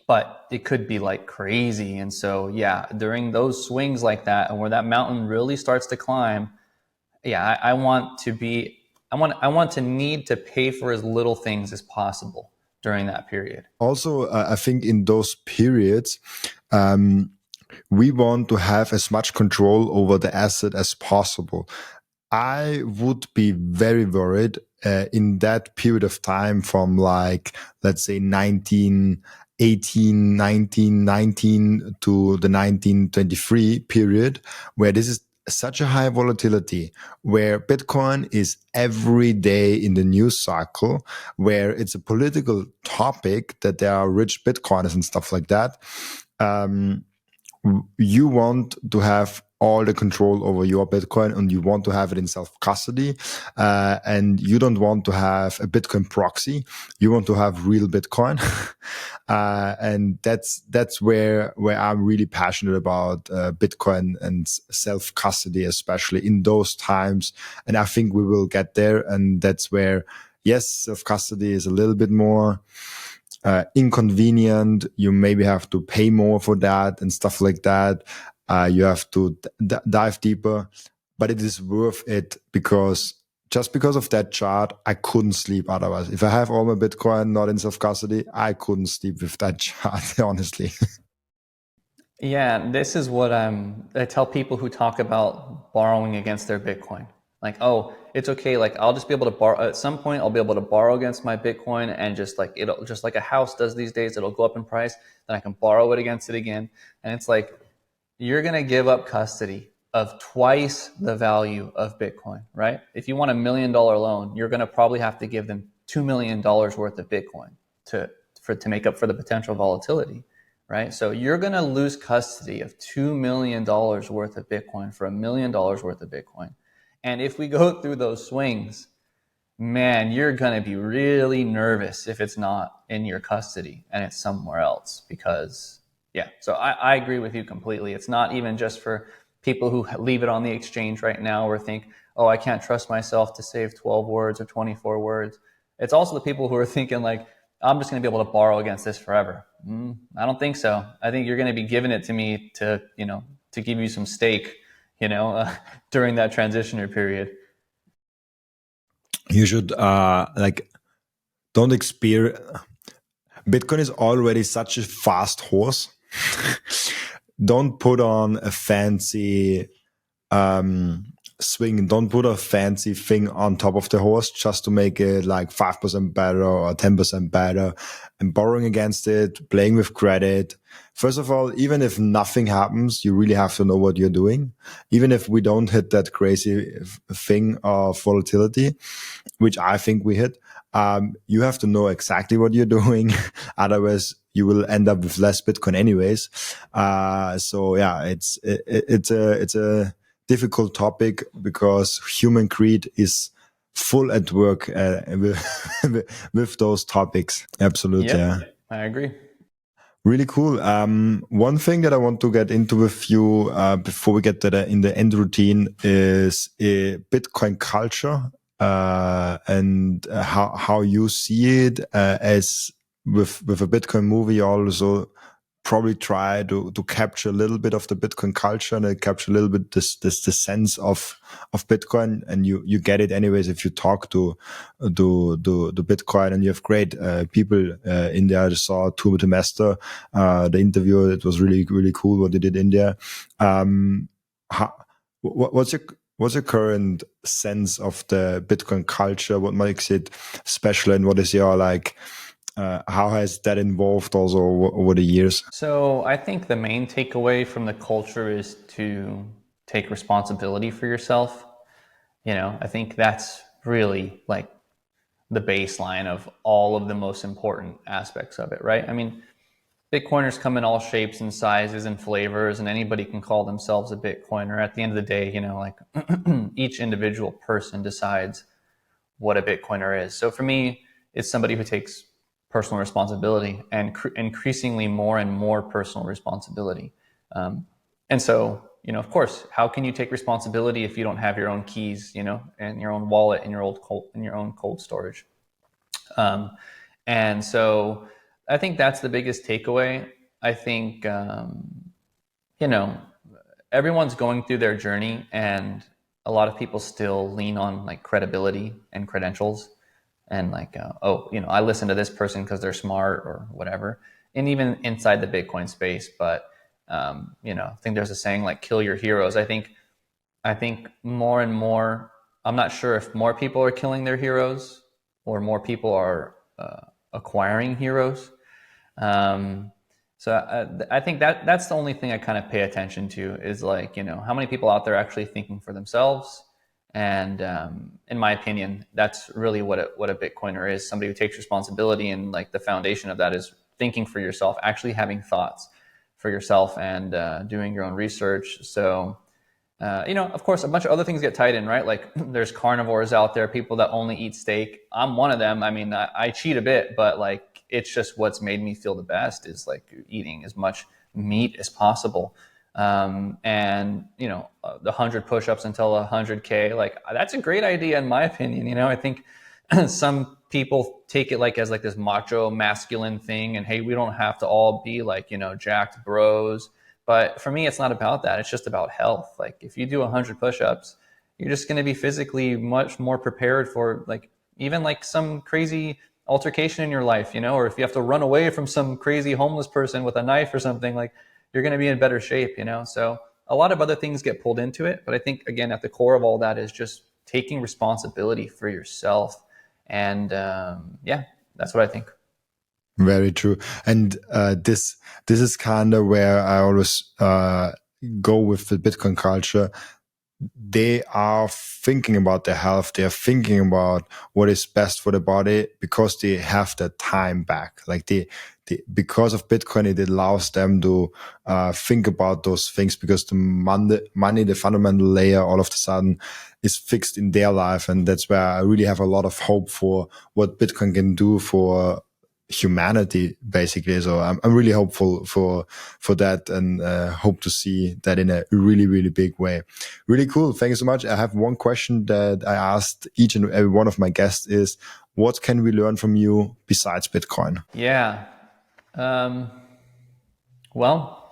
But it could be like crazy. And so, yeah, during those swings like that and where that mountain really starts to climb, yeah, I want to need to pay for as little things as possible during that period. Also, I think in those periods, we want to have as much control over the asset as possible. I would be very worried in that period of time from like, let's say 1918, 1919 to the 1923 period, where this is such a high volatility, where Bitcoin is every day in the news cycle, where it's a political topic that there are rich Bitcoiners and stuff like that. You want to have all the control over your Bitcoin and you want to have it in self-custody. And you don't want to have a Bitcoin proxy. You want to have real Bitcoin. And that's where I'm really passionate about Bitcoin and self-custody, especially in those times. And I think we will get there. And that's where, yes, self-custody is a little bit more inconvenient. You maybe have to pay more for that and stuff like that. You have to dive deeper, but it is worth it because just because of that chart, I couldn't sleep otherwise. If I have all my Bitcoin not in self-custody, I couldn't sleep with that chart, honestly. Yeah, this is what I tell people who talk about borrowing against their Bitcoin. Like, oh, it's okay. Like, I'll just be able to borrow at some point. I'll be able to borrow against my Bitcoin, and just like it'll just like a house does these days, it'll go up in price. Then I can borrow it against it again, and it's like you're gonna give up custody of twice the value of Bitcoin, right? If you want $1 million loan, you're gonna probably have to give them $2 million worth of Bitcoin to make up for the potential volatility. Right? So you're going to lose custody of $2 million worth of Bitcoin for $1 million worth of Bitcoin. And if we go through those swings, man, you're going to be really nervous if it's not in your custody and it's somewhere else because, yeah. So I agree with you completely. It's not even just for people who leave it on the exchange right now or think, oh, I can't trust myself to save 12 words or 24 words. It's also the people who are thinking like, I'm just going to be able to borrow against this forever. I don't think so. I think you're going to be giving it to me to, to give you some stake, during that transitionary period. You should don't experience. Bitcoin is already such a fast horse. Don't put on a fancy swing. Don't put a fancy thing on top of the horse just to make it like 5% better or 10% better, and borrowing against it, playing with credit. First of all, even if nothing happens, you really have to know what you're doing. Even if we don't hit that crazy thing of volatility, which I think we hit, you have to know exactly what you're doing. Otherwise, you will end up with less Bitcoin anyways. So yeah, it's a difficult topic because human greed is full at work with those topics. Absolutely. Yep, Yeah. I agree. Really cool. One thing that I want to get into with you before we get to in the end routine is a Bitcoin culture and how you see it as with a Bitcoin movie. You also probably try to capture a little bit of the Bitcoin culture and capture a little bit the sense of Bitcoin, and you get it anyways if you talk to Bitcoin, and you have great people in there. I just saw Tour de Master, the interview. It was really, really cool what they did in there. What's your current sense of the Bitcoin culture? What makes it special, and what is your how has that evolved also over the years? So I think the main takeaway from the culture is to take responsibility for yourself. I think that's really like the baseline of all of the most important aspects of it, right? I mean, Bitcoiners come in all shapes and sizes and flavors, and anybody can call themselves a Bitcoiner. At the end of the day, each individual person decides what a Bitcoiner is. So for me, it's somebody who takes personal responsibility and increasingly more and more personal responsibility. And so, of course, how can you take responsibility if you don't have your own keys, and your own wallet and your own cold storage? And so I think that's the biggest takeaway. I think, everyone's going through their journey, and a lot of people still lean on like credibility and credentials, and I listen to this person because they're smart or whatever. And even inside the Bitcoin space, but I think there's a saying like "kill your heroes." I think more and more. I'm not sure if more people are killing their heroes or more people are acquiring heroes. So I think that's the only thing I kind of pay attention to is how many people out there are actually thinking for themselves. And in my opinion, that's really what a Bitcoiner is: somebody who takes responsibility, and like the foundation of that is thinking for yourself, actually having thoughts for yourself, and doing your own research. So, of course, a bunch of other things get tied in, right? Like there's carnivores out there, people that only eat steak. I'm one of them. I mean, I cheat a bit, but it's just what's made me feel the best is like eating as much meat as possible. And the 100 push-ups until 100K, that's a great idea in my opinion. I think some people take it as this macho masculine thing, and hey, we don't have to all be jacked bros. But for me, it's not about that. It's just about health. Like if you do 100 push-ups, you're just going to be physically much more prepared for even some crazy altercation in your life, or if you have to run away from some crazy homeless person with a knife or something, you're going to be in better shape, So a lot of other things get pulled into it. But I think, again, at the core of all that is just taking responsibility for yourself. And that's what I think. Very true. And this is kind of where I always go with the Bitcoin culture. They are thinking about their health. They are thinking about what is best for the body because they have the time back. Because of Bitcoin, it allows them to think about those things because the money, the fundamental layer, all of a sudden is fixed in their life. And that's where I really have a lot of hope for what Bitcoin can do for humanity, basically. So I'm really hopeful for that, and hope to see that in a really, really big way. Really cool. Thank you so much. I have one question that I asked each and every one of my guests is, what can we learn from you besides Bitcoin? Yeah. Well,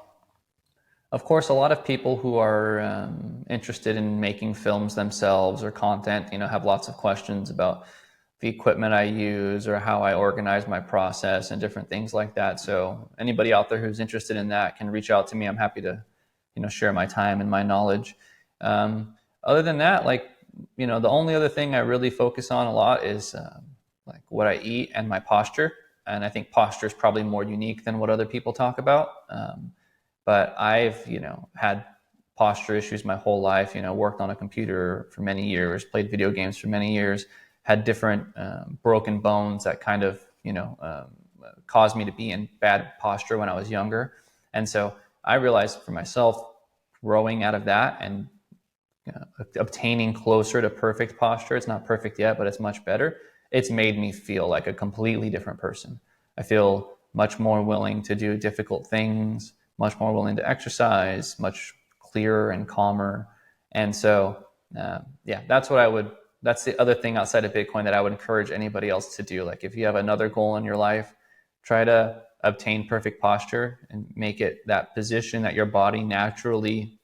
of course, a lot of people who are interested in making films themselves or content, have lots of questions about the equipment I use or how I organize my process and different things like that. So anybody out there who's interested in that can reach out to me. I'm happy to, share my time and my knowledge. Other than that, the only other thing I really focus on a lot is like what I eat and my posture. And I think posture is probably more unique than what other people talk about. But I've, had posture issues my whole life, worked on a computer for many years, played video games for many years, had different broken bones that kind of, caused me to be in bad posture when I was younger. And so I realized for myself, growing out of that and obtaining closer to perfect posture, it's not perfect yet, but it's much better. It's made me feel like a completely different person. I feel much more willing to do difficult things, much more willing to exercise, much clearer and calmer. And so, that's the other thing outside of Bitcoin that I would encourage anybody else to do. Like if you have another goal in your life, try to obtain perfect posture and make it that position that your body naturally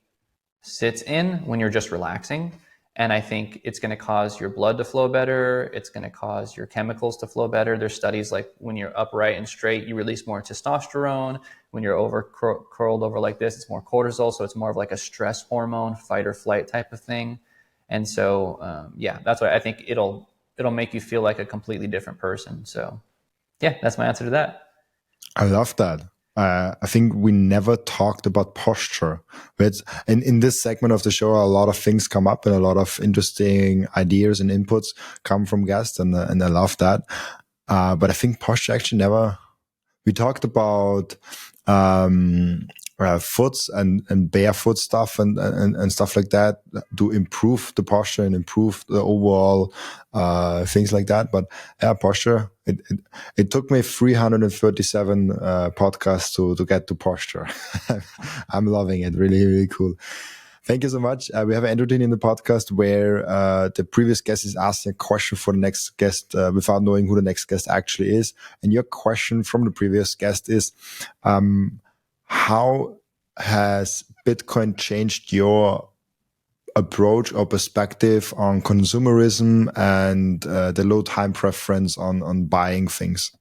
sits in when you're just relaxing. And I think it's going to cause your blood to flow better. It's going to cause your chemicals to flow better. There's studies like when you're upright and straight, you release more testosterone. When you're curled over like this, it's more cortisol. So it's more of like a stress hormone, fight or flight type of thing. And so, that's what I think. It'll make you feel like a completely different person. So yeah, that's my answer to that. I love that. I think we never talked about posture. But in this segment of the show, a lot of things come up and a lot of interesting ideas and inputs come from guests, and I love that. But I think posture actually never. We talked about foots and barefoot stuff and stuff like that to improve the posture and improve the overall things like that. But posture, it took me 337 podcasts to get to posture. I'm loving it. Really, really cool. Thank you so much. We have an routine in the podcast where the previous guest is asking a question for the next guest without knowing who the next guest actually is. And your question from the previous guest is, how has Bitcoin changed your approach or perspective on consumerism and the low time preference on buying things?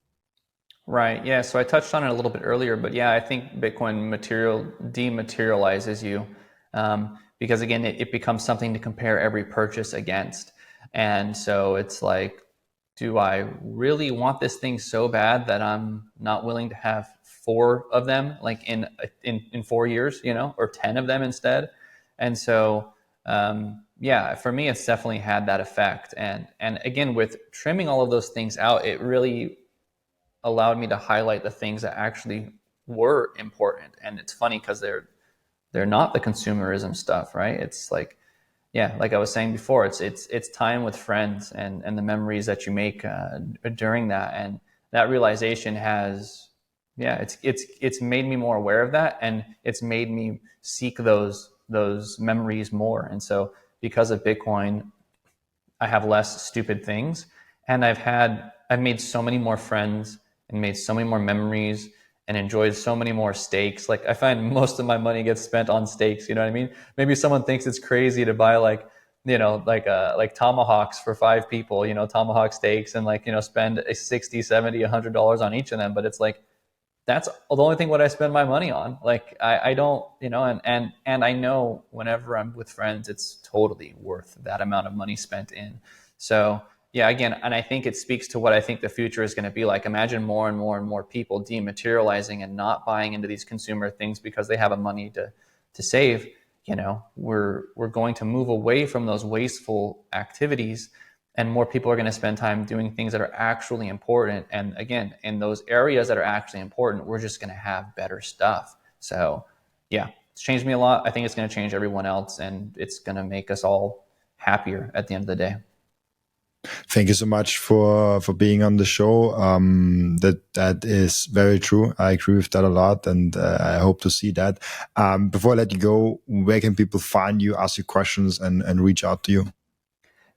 Right. Yeah. So I touched on it a little bit earlier, but yeah, I think Bitcoin dematerializes you because again, it becomes something to compare every purchase against. And so it's like, do I really want this thing so bad that I'm not willing to have 4 of them, like in 4 years, or 10 of them instead? And so, for me, it's definitely had that effect. And again, with trimming all of those things out, it really allowed me to highlight the things that actually were important. And it's funny because they're not the consumerism stuff, right? It's like, like I was saying before, it's time with friends and the memories that you make during that. And that realization has, it's made me more aware of that, and it's made me seek those memories more. And so because of Bitcoin, I have less stupid things, and I've made so many more friends and made so many more memories and enjoyed so many more steaks. Like I find most of my money gets spent on steaks. You know what I mean? Maybe someone thinks it's crazy to buy like tomahawks for 5 people, tomahawk steaks, and spend 60, 70, $100 on each of them. But it's like, that's the only thing what I spend my money on. Like I don't, and I know whenever I'm with friends, it's totally worth that amount of money spent in. So again, and I think it speaks to what I think the future is going to be like. Imagine more and more and more people dematerializing and not buying into these consumer things because they have a money to save. We're going to move away from those wasteful activities, and more people are going to spend time doing things that are actually important. And again, in those areas that are actually important, we're just going to have better stuff. So it's changed me a lot. I think it's going to change everyone else, and it's going to make us all happier at the end of the day. Thank you so much for being on the show. That is very true. I agree with that a lot, and I hope to see that. Before I let you go, where can people find you, ask you questions, and reach out to you?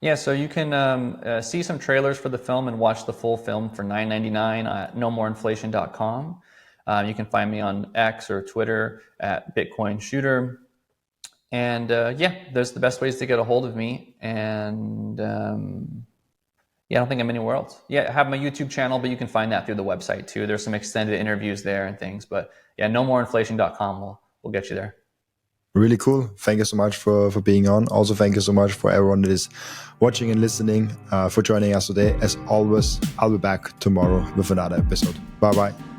Yeah, so you can see some trailers for the film and watch the full film for $9.99 at nomoreinflation.com. You can find me on X or Twitter at Bitcoin Shooter. And yeah, there's the best ways to get a hold of me. And yeah, I don't think I'm anywhere else. Yeah, I have my YouTube channel, but you can find that through the website too. There's some extended interviews there and things. But yeah, nomoreinflation.com will get you there. Really cool. Thank you so much for being on. Also, thank you so much for everyone that is watching and listening, for joining us today. As always, I'll be back tomorrow with another episode. Bye-bye.